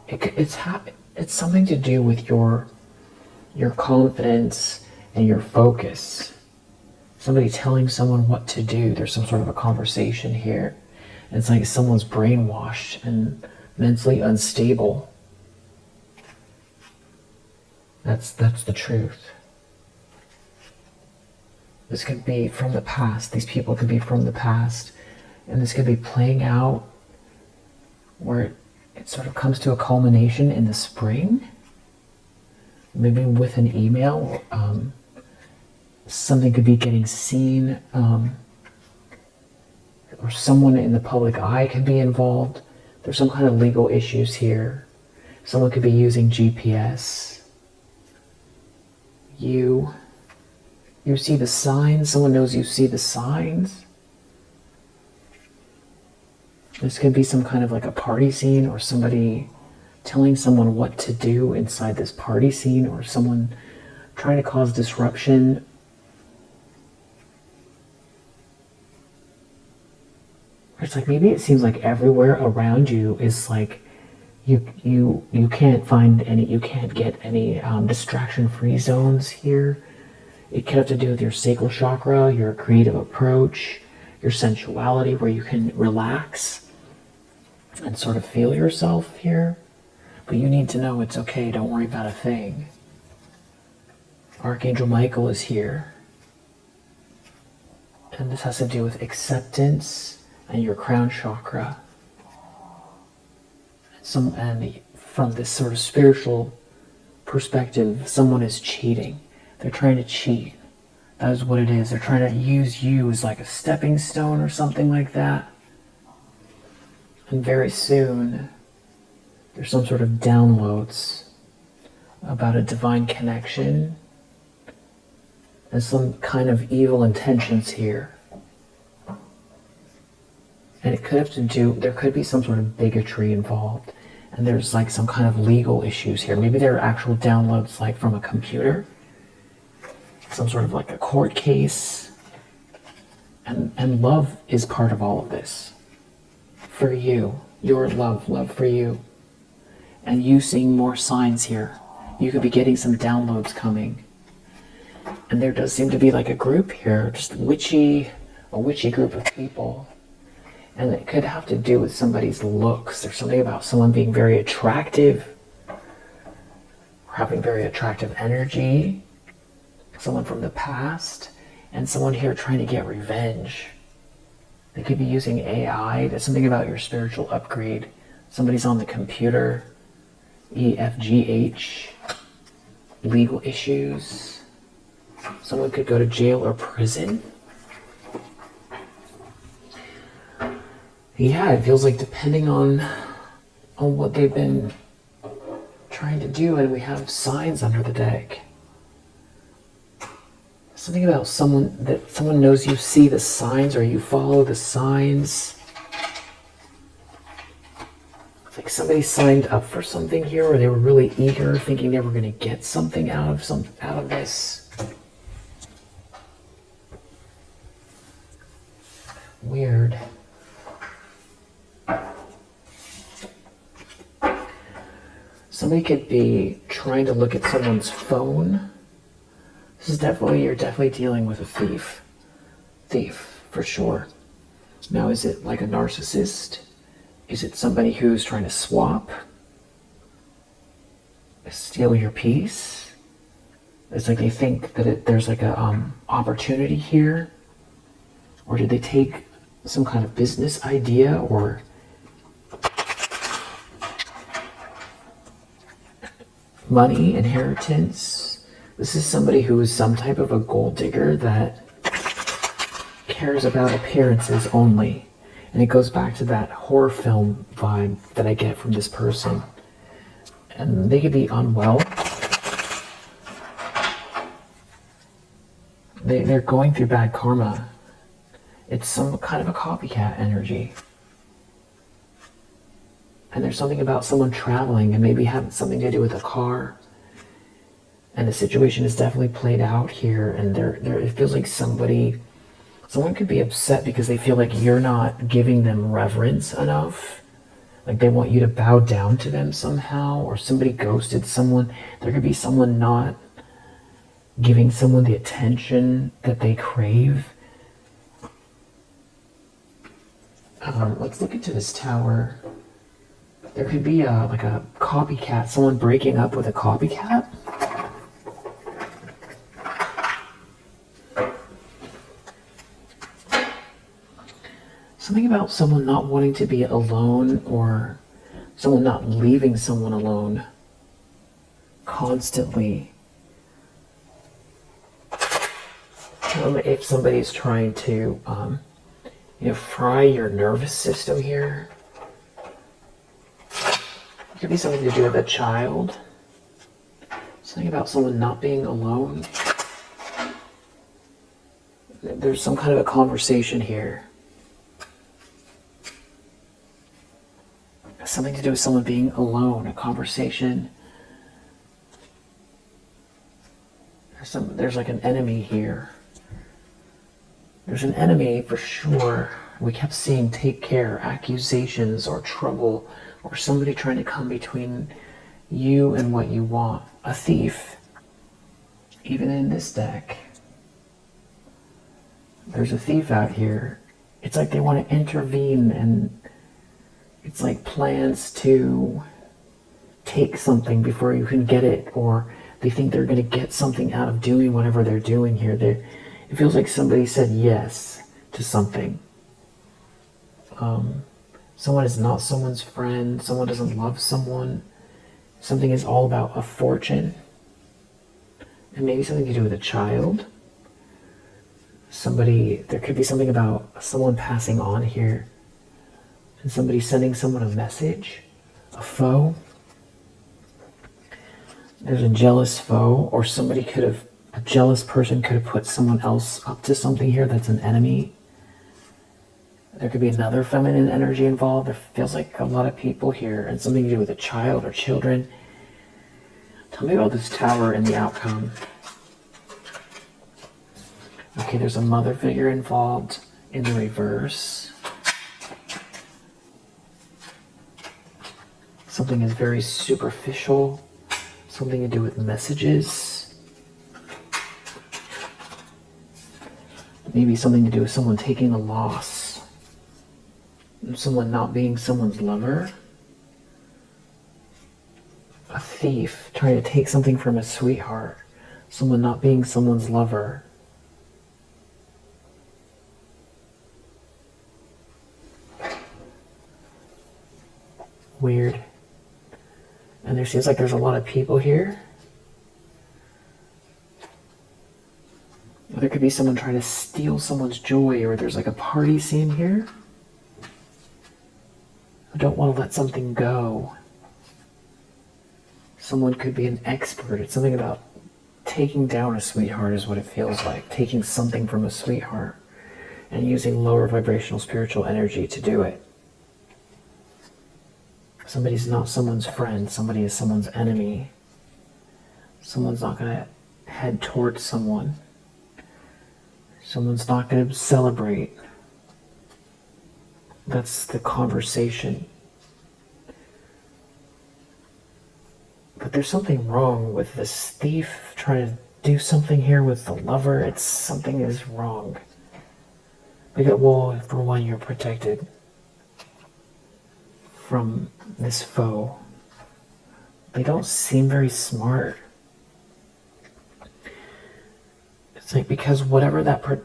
It's something to do with your confidence and your focus. Somebody telling someone what to do. There's some sort of a conversation here. And it's like someone's brainwashed and mentally unstable. That's the truth. This could be from the past. These people could be from the past. And this could be playing out where it sort of comes to a culmination in the spring. Maybe with an email. Something could be getting seen. Or someone in the public eye could be involved. There's some kind of legal issues here. Someone could be using GPS. You see the signs. Someone knows you see the signs. This could be some kind of like a party scene, or somebody telling someone what to do inside this party scene, or someone trying to cause disruption. It's like maybe it seems like everywhere around you is like you can't find any, you can't get any distraction-free zones here. It could have to do with your sacral chakra, your creative approach, your sensuality, where you can relax and sort of feel yourself here. But you need to know it's okay, don't worry about a thing. Archangel Michael is here. And this has to do with acceptance and your crown chakra. And from this sort of spiritual perspective, someone is cheating. They're trying to cheat. That is what it is. They're trying to use you as like a stepping stone or something like that. And very soon, there's some sort of downloads about a divine connection and some kind of evil intentions here. And it could have to do, there could be some sort of bigotry involved. And there's like some kind of legal issues here. Maybe there are actual downloads like from a computer. Some sort of like a court case. And love is part of all of this. For you. Your love for you. And you seeing more signs here. You could be getting some downloads coming. And there does seem to be like a group here. Just a witchy group of people. And it could have to do with somebody's looks. There's something about someone being very attractive, or having very attractive energy. Someone from the past, and someone here trying to get revenge. They could be using AI. There's something about your spiritual upgrade. Somebody's on the computer. EFGH. Legal issues. Someone could go to jail or prison. Yeah, it feels like depending on what they've been trying to do, and we have signs under the deck. Something about someone knows you see the signs, or you follow the signs. It's like somebody signed up for something here, or they were really eager, thinking they were going to get something out of this. Weird. Somebody could be trying to look at someone's phone. This is you're definitely dealing with a thief. Thief, for sure. Now, is it like a narcissist? Is it somebody who's trying to swap? Steal your peace? It's like they think that there's like a opportunity here, or did they take some kind of business idea or money, inheritance? This is somebody who is some type of a gold digger that cares about appearances only. And it goes back to that horror film vibe that I get from this person. And they could be unwell. They're going through bad karma. It's some kind of a copycat energy. And there's something about someone traveling and maybe having something to do with a car. And the situation is definitely played out here. And it feels like someone could be upset because they feel like you're not giving them reverence enough. Like they want you to bow down to them somehow, or somebody ghosted someone. There could be someone not giving someone the attention that they crave. Let's look into this tower. There could be like a copycat, someone breaking up with a copycat. Something about someone not wanting to be alone, or someone not leaving someone alone constantly. If somebody's trying to, fry your nervous system here. It could be something to do with a child. Something about someone not being alone. There's some kind of a conversation here. Something to do with someone being alone, a conversation. There's like an enemy here. There's an enemy for sure. We kept seeing take care, accusations, or trouble, or somebody trying to come between you and what you want. A thief. Even in this deck. There's a thief out here. It's like they want to intervene, and it's like plans to take something before you can get it, or they think they're going to get something out of doing whatever they're doing here. It feels like somebody said yes to something. Someone is not someone's friend. Someone doesn't love someone. Something is all about a fortune. And maybe something to do with a child. There could be something about someone passing on here. And somebody sending someone a message. A foe. There's a jealous foe, or a jealous person could have put someone else up to something here that's an enemy. There could be another feminine energy involved. There feels like a lot of people here, and something to do with a child or children. Tell me about this tower and the outcome. Okay, there's a mother figure involved in the reverse. Something is very superficial. Something to do with messages. Maybe something to do with someone taking a loss. Someone not being someone's lover. A thief trying to take something from a sweetheart. Someone not being someone's lover. Weird. And there seems like there's a lot of people here. There could be someone trying to steal someone's joy, or there's like a party scene here. I don't want to let something go. Someone could be an expert. It's something about taking down a sweetheart is what it feels like. Taking something from a sweetheart and using lower vibrational spiritual energy to do it. Somebody's not someone's friend. Somebody is someone's enemy. Someone's not going to head towards someone. Someone's not going to celebrate. That's the conversation. But there's something wrong with this thief trying to do something here with the lover. Something is wrong. For one, you're protected from this foe. They don't seem very smart. It's like, because whatever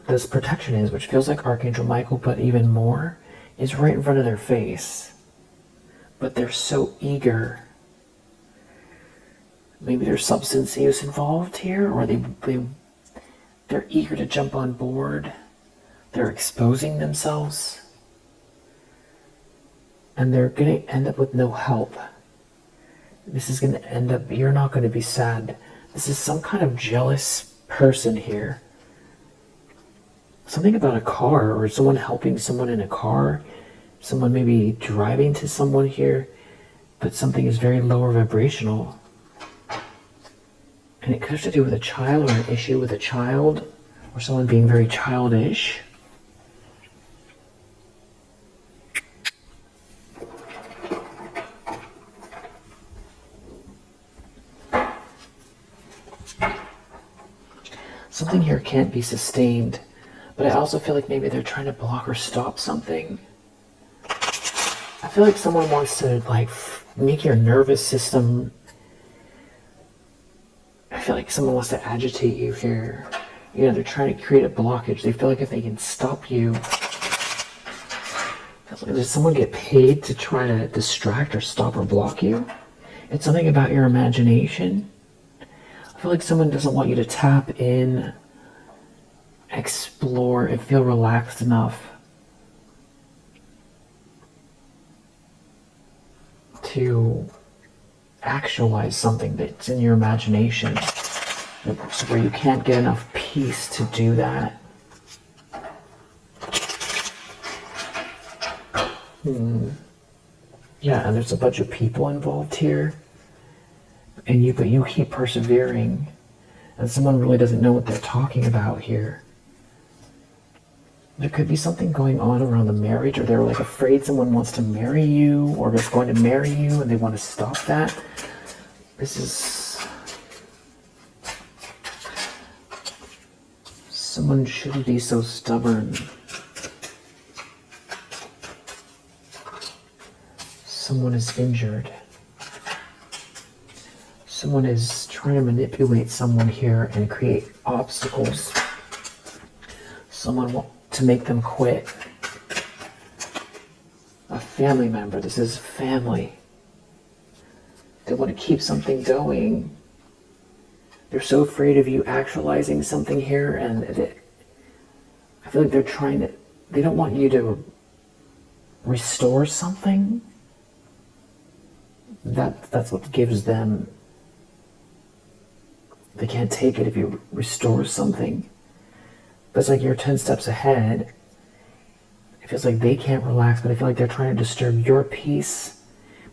this protection is, which feels like Archangel Michael, but even more, is right in front of their face. But they're so eager. Maybe there's substance use involved here, or they're eager to jump on board. They're exposing themselves. And they're going to end up with no help. This is going to end up, you're not going to be sad. This is some kind of jealous person here. Something about a car, or someone helping someone in a car. Someone maybe driving to someone here, but something is very lower vibrational. And it could have to do with a child, or an issue with a child, or someone being very childish. Something here can't be sustained, but I also feel like maybe they're trying to block or stop something. I feel like someone wants to make your nervous system. I feel like someone wants to agitate you here. You know, they're trying to create a blockage. They feel like if they can stop you, does someone get paid to try to distract or stop or block you? It's something about your imagination. I feel like someone doesn't want you to tap in, explore, and feel relaxed enough to actualize something that's in your imagination, where you can't get enough peace to do that. Yeah, and there's a bunch of people involved here. But you keep persevering, and someone really doesn't know what they're talking about here. There could be something going on around the marriage, or they're afraid someone wants to marry you, or is going to marry you, and they want to stop that. Someone shouldn't be so stubborn. Someone is injured. Someone is trying to manipulate someone here and create obstacles. Someone to make them quit. A family member. This is family. They want to keep something going. They're so afraid of you actualizing something here, and I feel like they don't want you to restore something. That's what gives them. They can't take it if you restore something. But it's like you're 10 steps ahead. It feels like they can't relax, but I feel like they're trying to disturb your peace.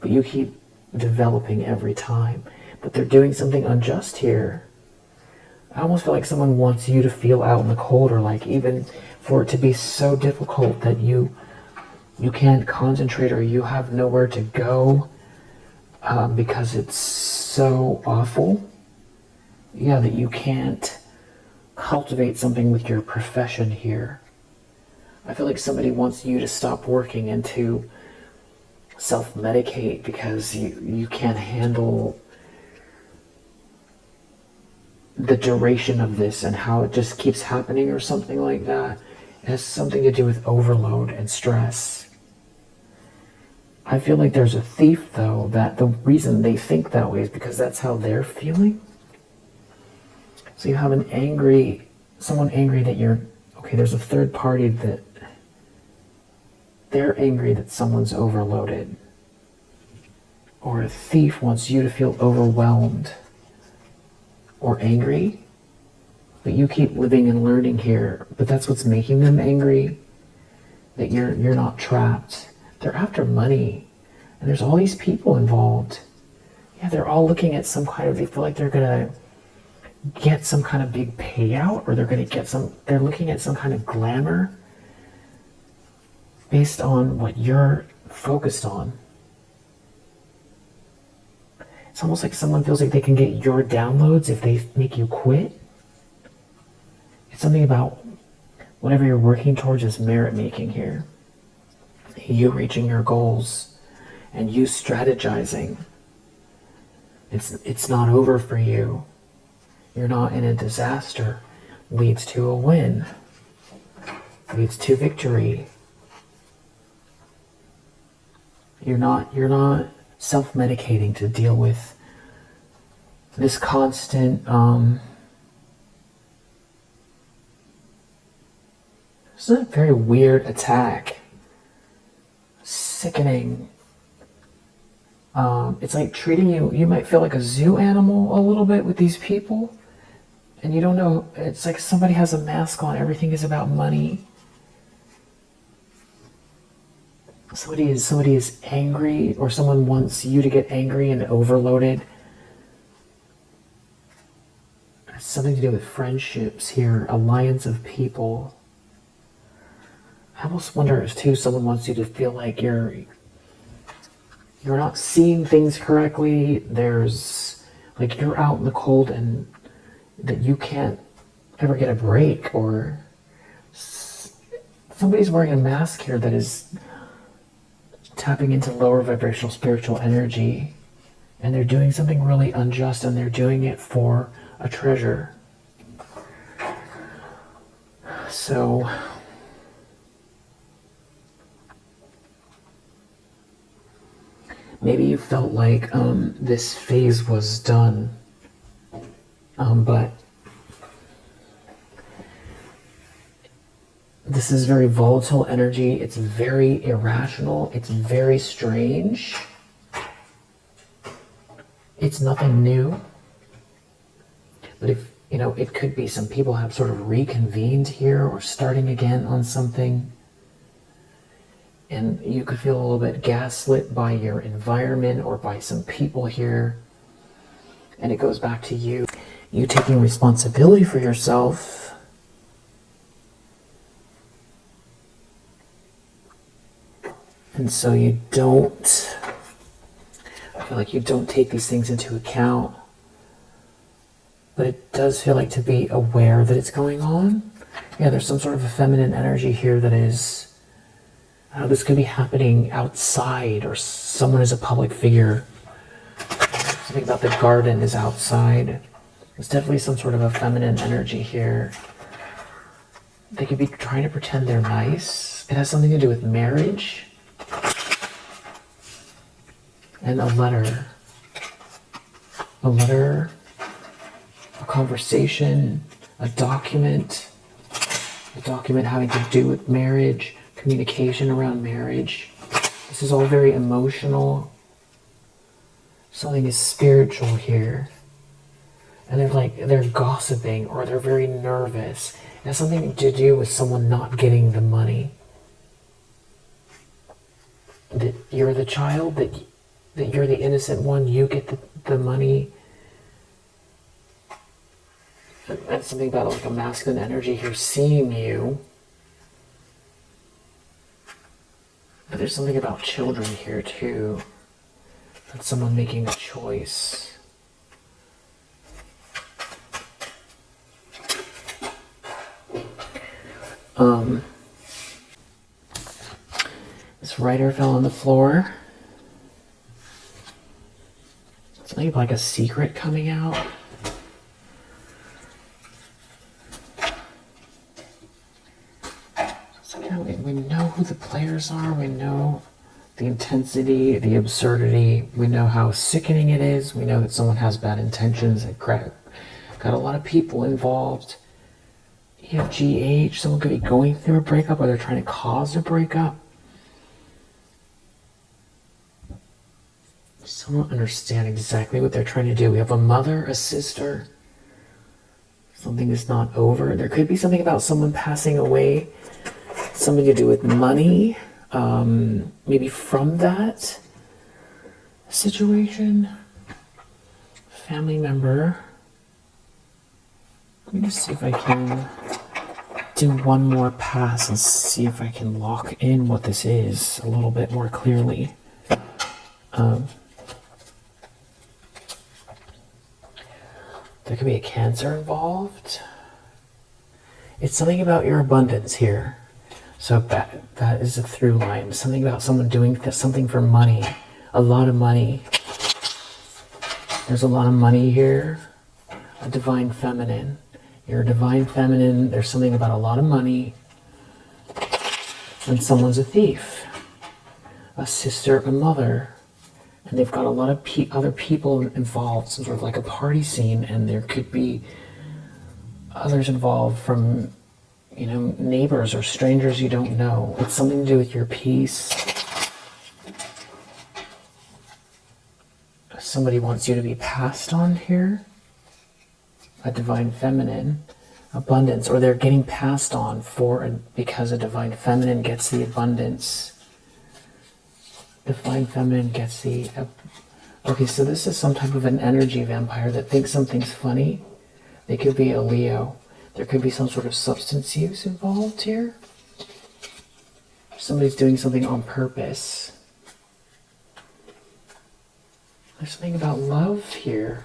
But you keep developing every time. But they're doing something unjust here. I almost feel like someone wants you to feel out in the cold, or even for it to be so difficult that you can't concentrate, or you have nowhere to go because it's so awful. Yeah, that you can't cultivate something with your profession here. I feel like somebody wants you to stop working and to self-medicate because you can't handle the duration of this and how it just keeps happening, or something like that. It has something to do with overload and stress. I feel like there's a thief, though, that the reason they think that way is because that's how they're feeling. So you have someone angry that there's a third party that they're angry that someone's overloaded. Or a thief wants you to feel overwhelmed or angry, but you keep living and learning here. But that's what's making them angry, that you're not trapped. They're after money, and there's all these people involved. Yeah, they're all looking at they feel like they're gonna get some kind of big payout, or they're looking at some kind of glamour based on what you're focused on. It's almost like someone feels like they can get your downloads if they make you quit. It's something about whatever you're working towards is merit making here. You reaching your goals and you strategizing. It's not over for you. You're not in a disaster. leads to a win, leads to victory. You're not self-medicating to deal with this constant it's a very weird attack. Sickening. It's like treating you might feel like a zoo animal a little bit with these people, and you don't know, it's like somebody has a mask on, everything is about money. Somebody is angry, or someone wants you to get angry and overloaded. It's something to do with friendships here, alliance of people. I almost wonder if too someone wants you to feel like you're not seeing things correctly. There's like you're out in the cold and that you can't ever get a break, or somebody's wearing a mask here that is tapping into lower vibrational spiritual energy, and they're doing something really unjust, and they're doing it for a treasure. So maybe you felt like this phase was done, but this is very volatile energy. It's very irrational. It's very strange. It's nothing new. But if, it could be some people have sort of reconvened here or starting again on something. And you could feel a little bit gaslit by your environment or by some people here. And it goes back to you taking responsibility for yourself. And so I feel like you don't take these things into account. But it does feel like to be aware that it's going on. Yeah, there's some sort of a feminine energy here that is, this could be happening outside, or someone is a public figure. Something about the garden is outside. There's definitely some sort of a feminine energy here. They could be trying to pretend they're nice. It has something to do with marriage. And a letter, a conversation, a document having to do with marriage, communication around marriage. This is all very emotional. Something is spiritual here. And they're gossiping, or they're very nervous. It has something to do with someone not getting the money. That you're the child, that you're the innocent one, you get the money. And something about like a masculine energy here seeing you. But there's something about children here too. That's someone making a choice. This writer fell on the floor. Something like a secret coming out. So, we know who the players are. We know the intensity, the absurdity. We know how sickening it is. We know that someone has bad intentions. It got a lot of people involved. EFGH, someone could be going through a breakup, or they're trying to cause a breakup. Someone understand exactly what they're trying to do. We have a mother, a sister. Something is not over. There could be something about someone passing away. Something to do with money. Maybe from that situation. Family member. Let me just see if I can do one more pass and see if I can lock in what this is a little bit more clearly. There could be a Cancer involved. It's something about your abundance here. So that is a through line. Something about someone doing something for money. A lot of money. There's a lot of money here. A divine feminine. You're a divine feminine. There's something about a lot of money. And someone's a thief, a sister, a mother. And they've got a lot of other people involved, some sort of like a party scene, and there could be others involved from, neighbors or strangers you don't know. It's something to do with your peace. Somebody wants you to be passed on here. A divine feminine, abundance, or they're getting passed on because a divine feminine gets the abundance. Divine feminine gets the... Okay, so this is some type of an energy vampire that thinks something's funny. They could be a Leo. There could be some sort of substance use involved here. Somebody's doing something on purpose. There's something about love here.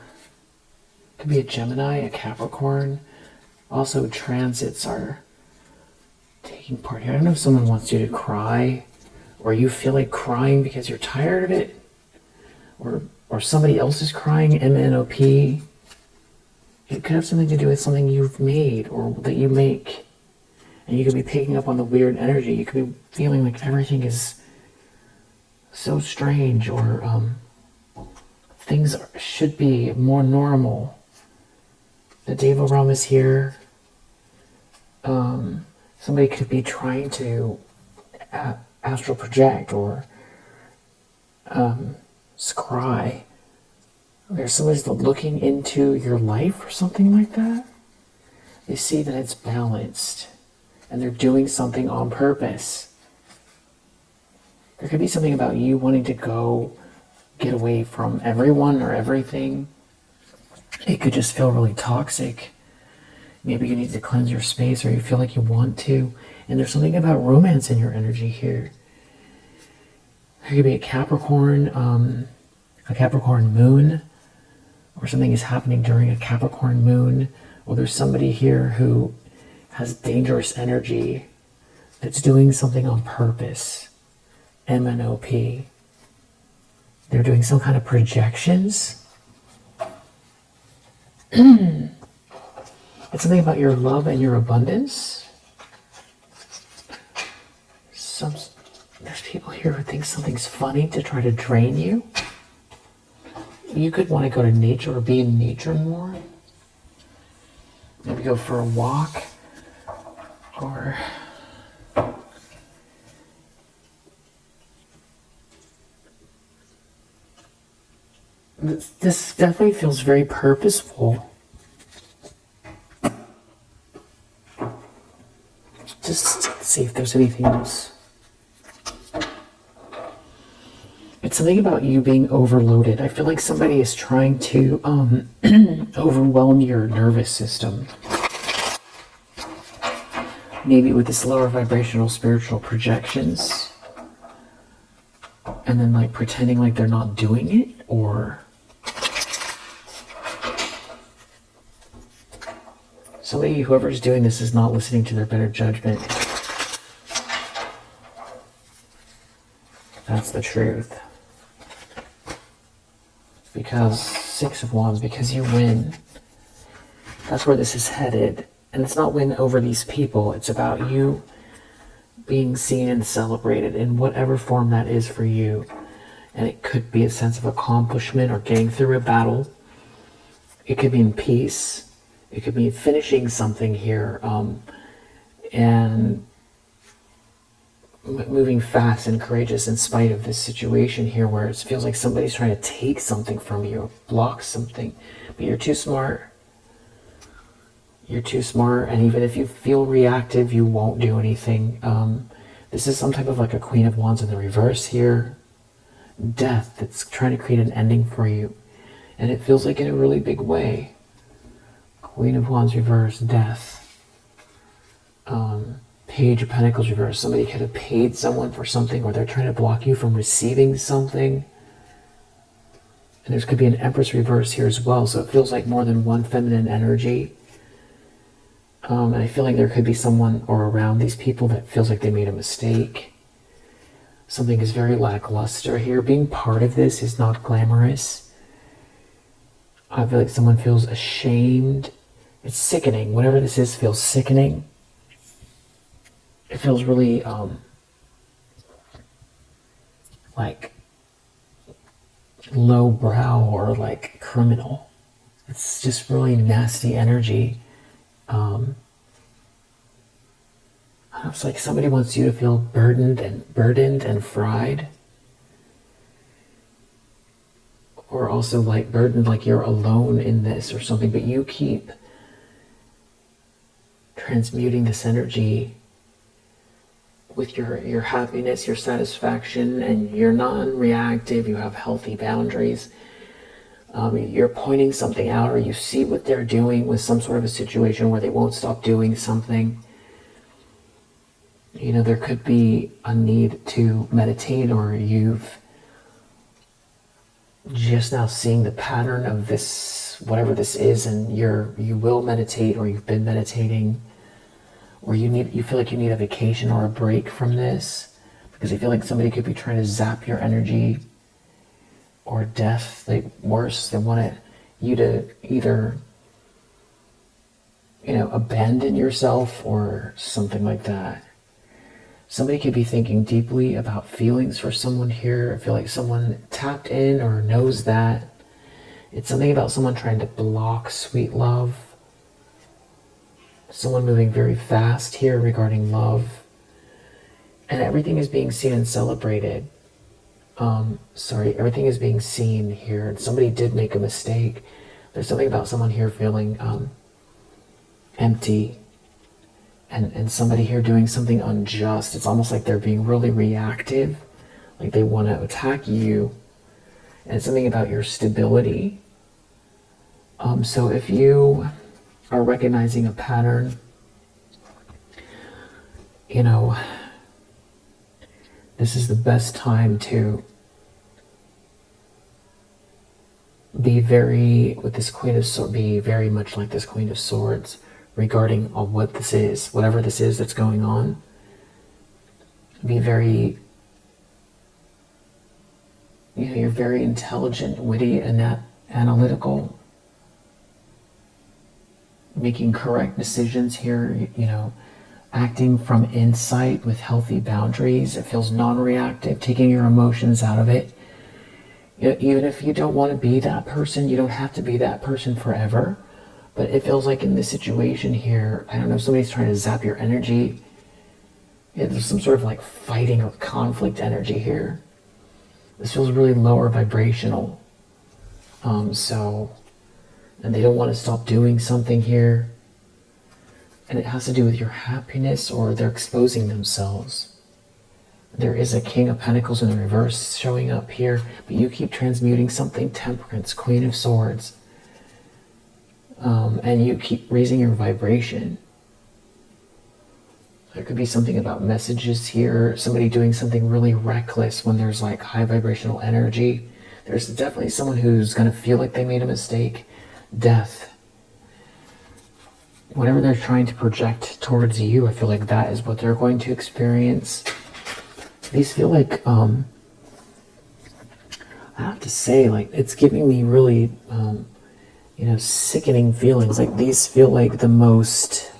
Could be a Gemini, a Capricorn. Also, transits are taking part here. I don't know if someone wants you to cry, or you feel like crying because you're tired of it, or somebody else is crying, MNOP. It could have something to do with something you've made or that you make. And you could be picking up on the weird energy. You could be feeling like everything is so strange, or things should be more normal. The Devil Realm is here. Somebody could be trying to astral project or scry. There's somebody's looking into your life or something like that. They see that it's balanced and they're doing something on purpose. There could be something about you wanting to get away from everyone or everything. It could just feel really toxic. Maybe you need to cleanse your space, or you feel like you want to. And there's something about romance in your energy here. There could be a Capricorn moon, or something is happening during a Capricorn moon. Or there's somebody here who has dangerous energy that's doing something on purpose. MNOP. They're doing some kind of projections. It's something about your love and your abundance. There's people here who think something's funny to try to drain you. You could want to go to nature or be in nature more. Maybe go for a walk. Or... This definitely feels very purposeful. Just see if there's anything else. It's something about you being overloaded. I feel like somebody is trying to overwhelm your nervous system. Maybe with this lower vibrational spiritual projections. And then like pretending like they're not doing it, or somebody, whoever's doing this, is not listening to their better judgment. That's the truth. Because 6 of Wands, because you win. That's where this is headed. And it's not win over these people. It's about you being seen and celebrated in whatever form that is for you. And it could be a sense of accomplishment or getting through a battle. It could be in peace. It could be finishing something here, and moving fast and courageous in spite of this situation here where it feels like somebody's trying to take something from you or block something. But you're too smart. You're too smart, and even if you feel reactive, you won't do anything. This is some type of like a Queen of Wands in the reverse here. Death that's trying to create an ending for you. And it feels like in a really big way. Queen of Wands reverse, death. Page of Pentacles reverse. Somebody could have paid someone for something, or they're trying to block you from receiving something. And there could be an Empress reverse here as well. So it feels like more than one feminine energy. And I feel like there could be someone or around these people that feels like they made a mistake. Something is very lackluster here. Being part of this is not glamorous. I feel like someone feels ashamed It's sickening. Whatever this is feels sickening. It feels really like lowbrow or like criminal. It's just really nasty energy. It's like somebody wants you to feel burdened and fried. Or also like burdened, like you're alone in this or something, but you keep transmuting this energy with your happiness, your satisfaction, and you're non-reactive, you have healthy boundaries. You're pointing something out, or you see what they're doing with some sort of a situation where they won't stop doing something. You know, there could be a need to meditate, or you've just now seeing the pattern of this, whatever this is, and you will meditate, or you've been meditating, or you feel like you need a vacation or a break from this, because you feel like somebody could be trying to zap your energy, or death. Worse, they want you to either, abandon yourself or something like that. Somebody could be thinking deeply about feelings for someone here. I feel like someone tapped in or knows that. It's something about someone trying to block sweet love. Someone moving very fast here regarding love. And everything is being seen and celebrated. Everything is being seen here. And somebody did make a mistake. There's something about someone here feeling empty. And somebody here doing something unjust. It's almost like they're being really reactive. Like they want to attack you. And it's something about your stability. So if you are recognizing a pattern, this is the best time to be very much like this Queen of Swords regarding what this is, whatever this is that's going on. Be very, you're very intelligent, witty, and analytical, making correct decisions here, acting from insight with healthy boundaries. It feels non-reactive, taking your emotions out of it. Even if you don't want to be that person, you don't have to be that person forever. But it feels like in this situation here, I don't know, somebody's trying to zap your energy. There's some sort of like fighting or conflict energy here. This feels really lower vibrational. And they don't want to stop doing something here. And it has to do with your happiness, or they're exposing themselves. There is a King of Pentacles in the reverse showing up here, but you keep transmuting something. Temperance, Queen of Swords. And you keep raising your vibration. There could be something about messages here, somebody doing something really reckless when there's like high vibrational energy. There's definitely someone who's going to feel like they made a mistake. Death. Whatever they're trying to project towards you, I feel like that is what they're going to experience. These feel like, I have to say, like, it's giving me really, sickening feelings. Like, these feel like the most,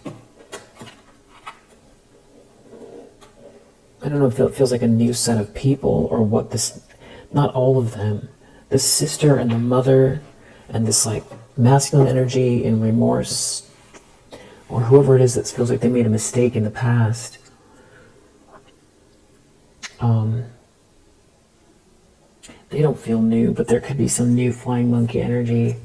I don't know if it feels like a new set of people, or what this, not all of them. The sister and the mother, and this, like, masculine energy and remorse, or whoever it is that feels like they made a mistake in the past. They don't feel new, but there could be some new flying monkey energy.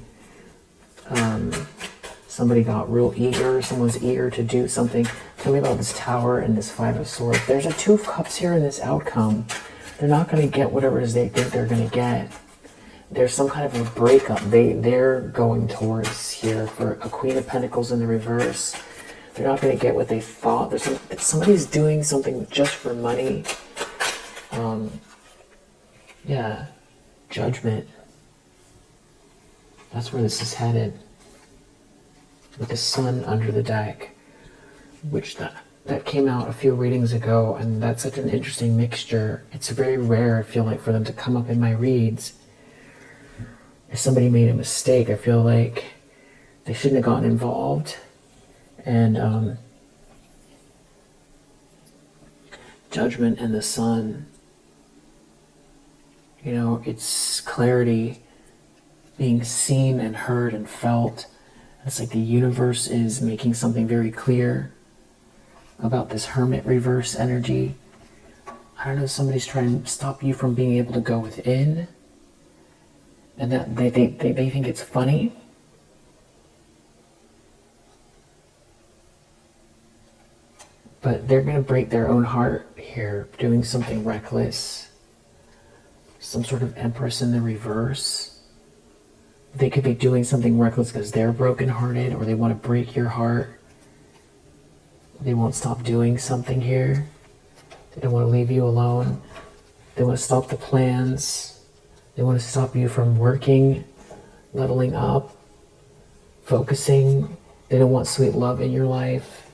Somebody got real eager. Someone's eager to do something. Tell me about this Tower and this Five of Swords. There's a Two of Cups here in this outcome. They're not going to get whatever it is they think they're going to get. There's some kind of a breakup they're going towards here for a Queen of Pentacles in the reverse. They're not going to get what they thought. Somebody's doing something just for money. Judgment. That's where this is headed. With the Sun under the deck, which that came out a few readings ago, and that's such an interesting mixture. It's very rare, I feel like, for them to come up in my reads. If somebody made a mistake, I feel like they shouldn't have gotten involved. And Judgment and the Sun, you know, it's clarity, being seen and heard and felt. It's like the universe is making something very clear about this Hermit reverse energy. I don't know, somebody's trying to stop you from being able to go within, and that they think it's funny. But they're going to break their own heart here, doing something reckless. Some sort of Empress in the reverse. They could be doing something reckless because they're brokenhearted, or they want to break your heart. They won't stop doing something here. They don't want to leave you alone. They want to stop the plans. They want to stop you from working, leveling up, focusing. They don't want sweet love in your life.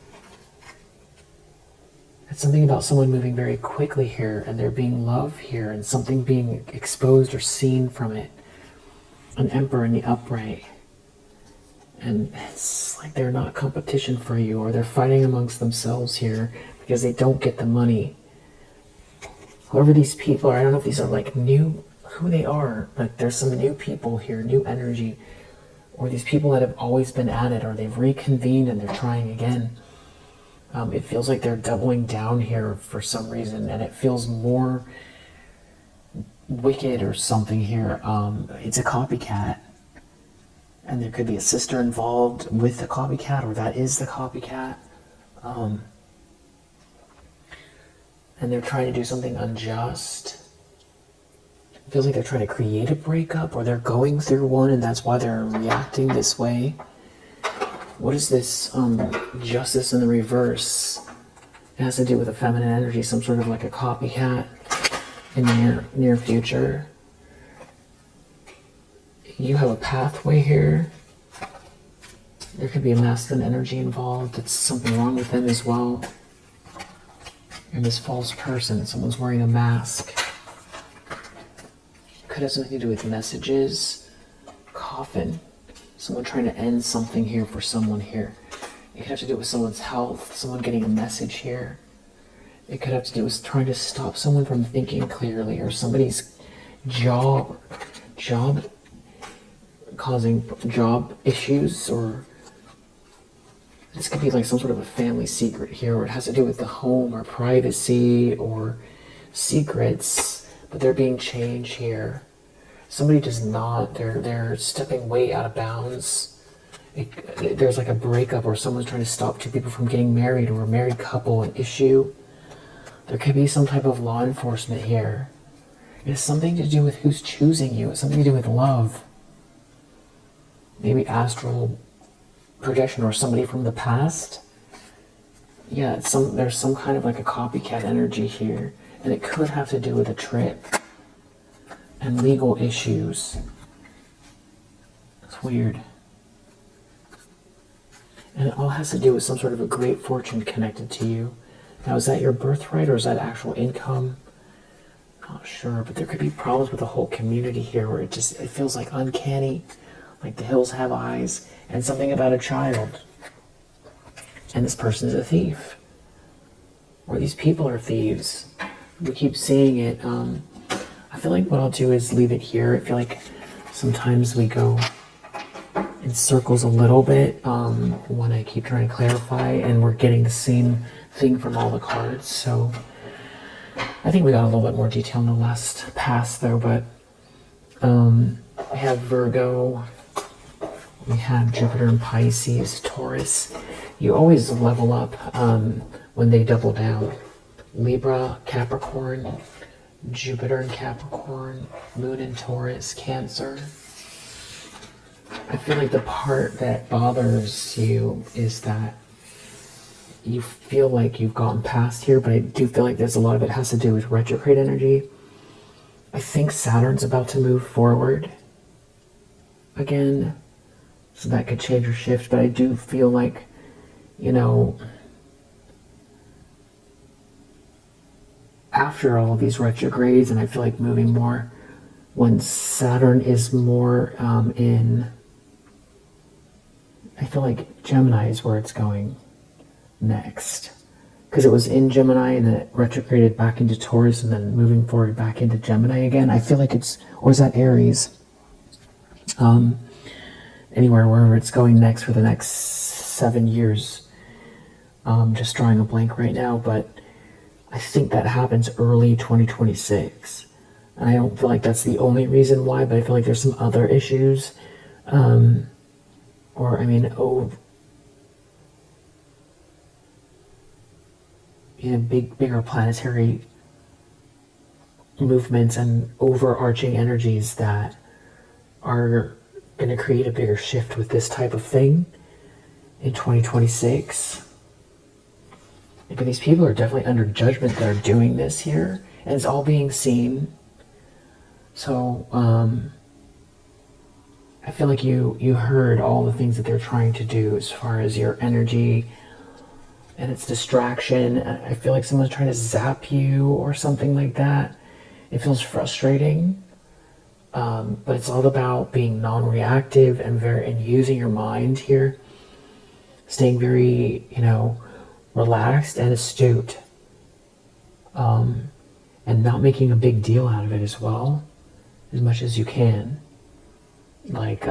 It's something about someone moving very quickly here, and there being love here, and something being exposed or seen from it. An Emperor in the upright. And it's like they're not competition for you, or they're fighting amongst themselves here because they don't get the money. Whoever these people are, I don't know if these are like new, who they are, but there's some new people here, new energy, or these people that have always been at it, or they've reconvened and they're trying again. It feels like they're doubling down here for some reason, and it feels more wicked or something here. It's a copycat, and there could be a sister involved with the copycat, or that is the copycat. And they're trying to do something unjust. It feels like they're trying to create a breakup, or they're going through one, and that's why they're reacting this way. What is this justice in the reverse? It has to do with a feminine energy, some sort of like a copycat in the near future. You have a pathway here. There could be a masculine energy involved. It's something wrong with them as well. And this false person, someone's wearing a mask. Could have something to do with messages. Coffin. Someone trying to end something here for someone here. It could have to do with someone's health, someone getting a message here. It could have to do with trying to stop someone from thinking clearly, or somebody's job causing job issues, or this could be like some sort of a family secret here, or it has to do with the home or privacy or secrets, but they're being changed here. Somebody does not, they're stepping way out of bounds. There's like a breakup, or someone's trying to stop two people from getting married, or a married couple, an issue. There could be some type of law enforcement here. It has something to do with who's choosing you. It's something to do with love. Maybe astral projection, or somebody from the past. Yeah, there's some kind of like a copycat energy here. And it could have to do with a trip and legal issues. It's weird. And it all has to do with some sort of a great fortune connected to you. Now, is that your birthright, or is that actual income? Not sure, but there could be problems with the whole community here, where it feels like uncanny, like the hills have eyes, and something about a child. And this person is a thief. Or these people are thieves. We keep seeing it. I feel like what I'll do is leave it here. I feel like sometimes we go in circles a little bit when I keep trying to clarify, and we're getting the same thing from all the cards. So I think we got a little bit more detail in the last pass though, but we have Virgo, we have Jupiter and Pisces, Taurus. You always level up when they double down. Libra, Capricorn, Jupiter in Capricorn, Moon in Taurus, Cancer. I feel like the part that bothers you is that you feel like you've gotten past here, but I do feel like there's a lot of it has to do with retrograde energy. I think Saturn's about to move forward again, so that could change or shift, but I do feel like, you know, after all of these retrogrades, and I feel like moving more when Saturn is more in feel like Gemini is where it's going next. Because it was in Gemini and then it retrograded back into Taurus and then moving forward back into Gemini again. I feel like it's, or is that Aries? Anywhere, wherever it's going next for the next 7 years. Just drawing a blank right now, but I think that happens early 2026. And I don't feel like that's the only reason why, but I feel like there's some other issues. Bigger planetary movements and overarching energies that are going to create a bigger shift with this type of thing in 2026. But these people are definitely under judgment that are doing this here, and it's all being seen. So I feel like you heard all the things that they're trying to do as far as your energy and its distraction. I feel like someone's trying to zap you or something like that. It feels frustrating, but it's all about being non-reactive and using your mind here, staying very, relaxed and astute, and not making a big deal out of it as well, as much as you can. Like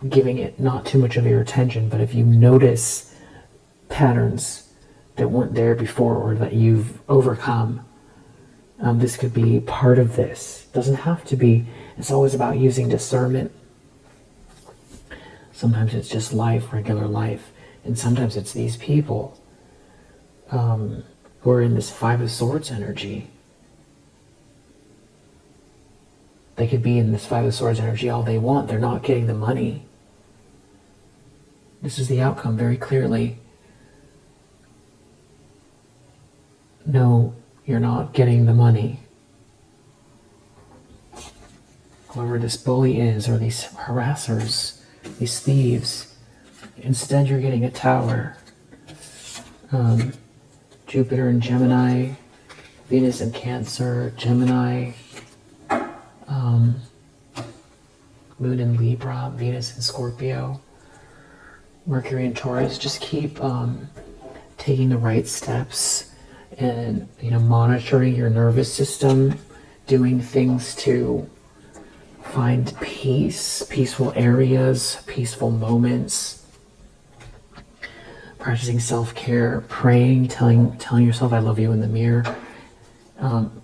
giving it not too much of your attention, but if you notice patterns that weren't there before or that you've overcome, this could be part of this. It doesn't have to be. It's always about using discernment. Sometimes it's just life, regular life, and sometimes it's these people who are in this Five of Swords energy. They could be in this Five of Swords energy all they want. They're not getting the money. This is the outcome very clearly. No, you're not getting the money. Whoever this bully is, or these harassers, these thieves, instead you're getting a Tower. Jupiter in Gemini, Venus in Cancer, Gemini, Moon in Libra, Venus in Scorpio, Mercury in Taurus. Just keep taking the right steps and monitoring your nervous system, doing things to find peace, peaceful areas, peaceful moments, practicing self-care, praying, telling yourself I love you in the mirror,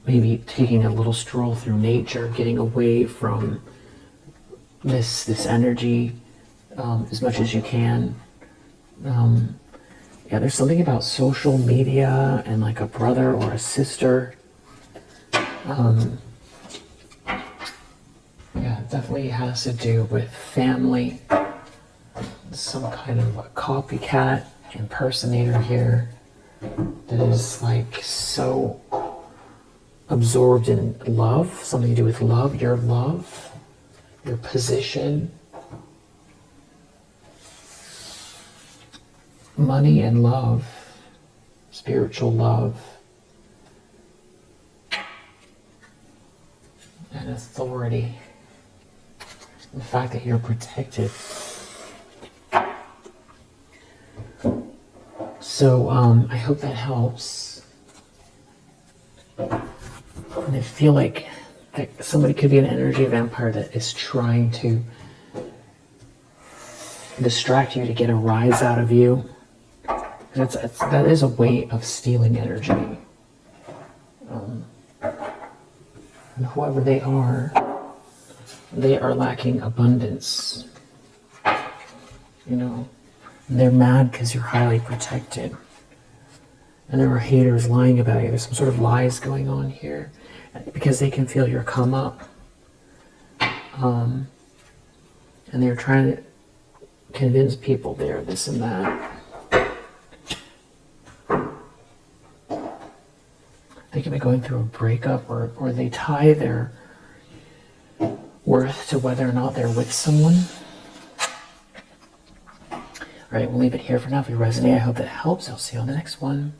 maybe taking a little stroll through nature, getting away from this energy as much as you can. There's something about social media and like a brother or a sister. It definitely has to do with family. Some kind of a copycat impersonator here that is like so absorbed in love, something to do with love, your position, money and love, spiritual love, and authority. The fact that you're protected. So I hope that helps. And I feel like that somebody could be an energy vampire that is trying to distract you to get a rise out of you. That is a way of stealing energy. And whoever they are lacking abundance. They're mad because you're highly protected. And there are haters lying about you. There's some sort of lies going on here because they can feel your come up. And they're trying to convince people they're this and that. They could be going through a breakup or they tie their worth to whether or not they're with someone. All right, we'll leave it here for now. If you resonate, I hope that helps. I'll see you on the next one.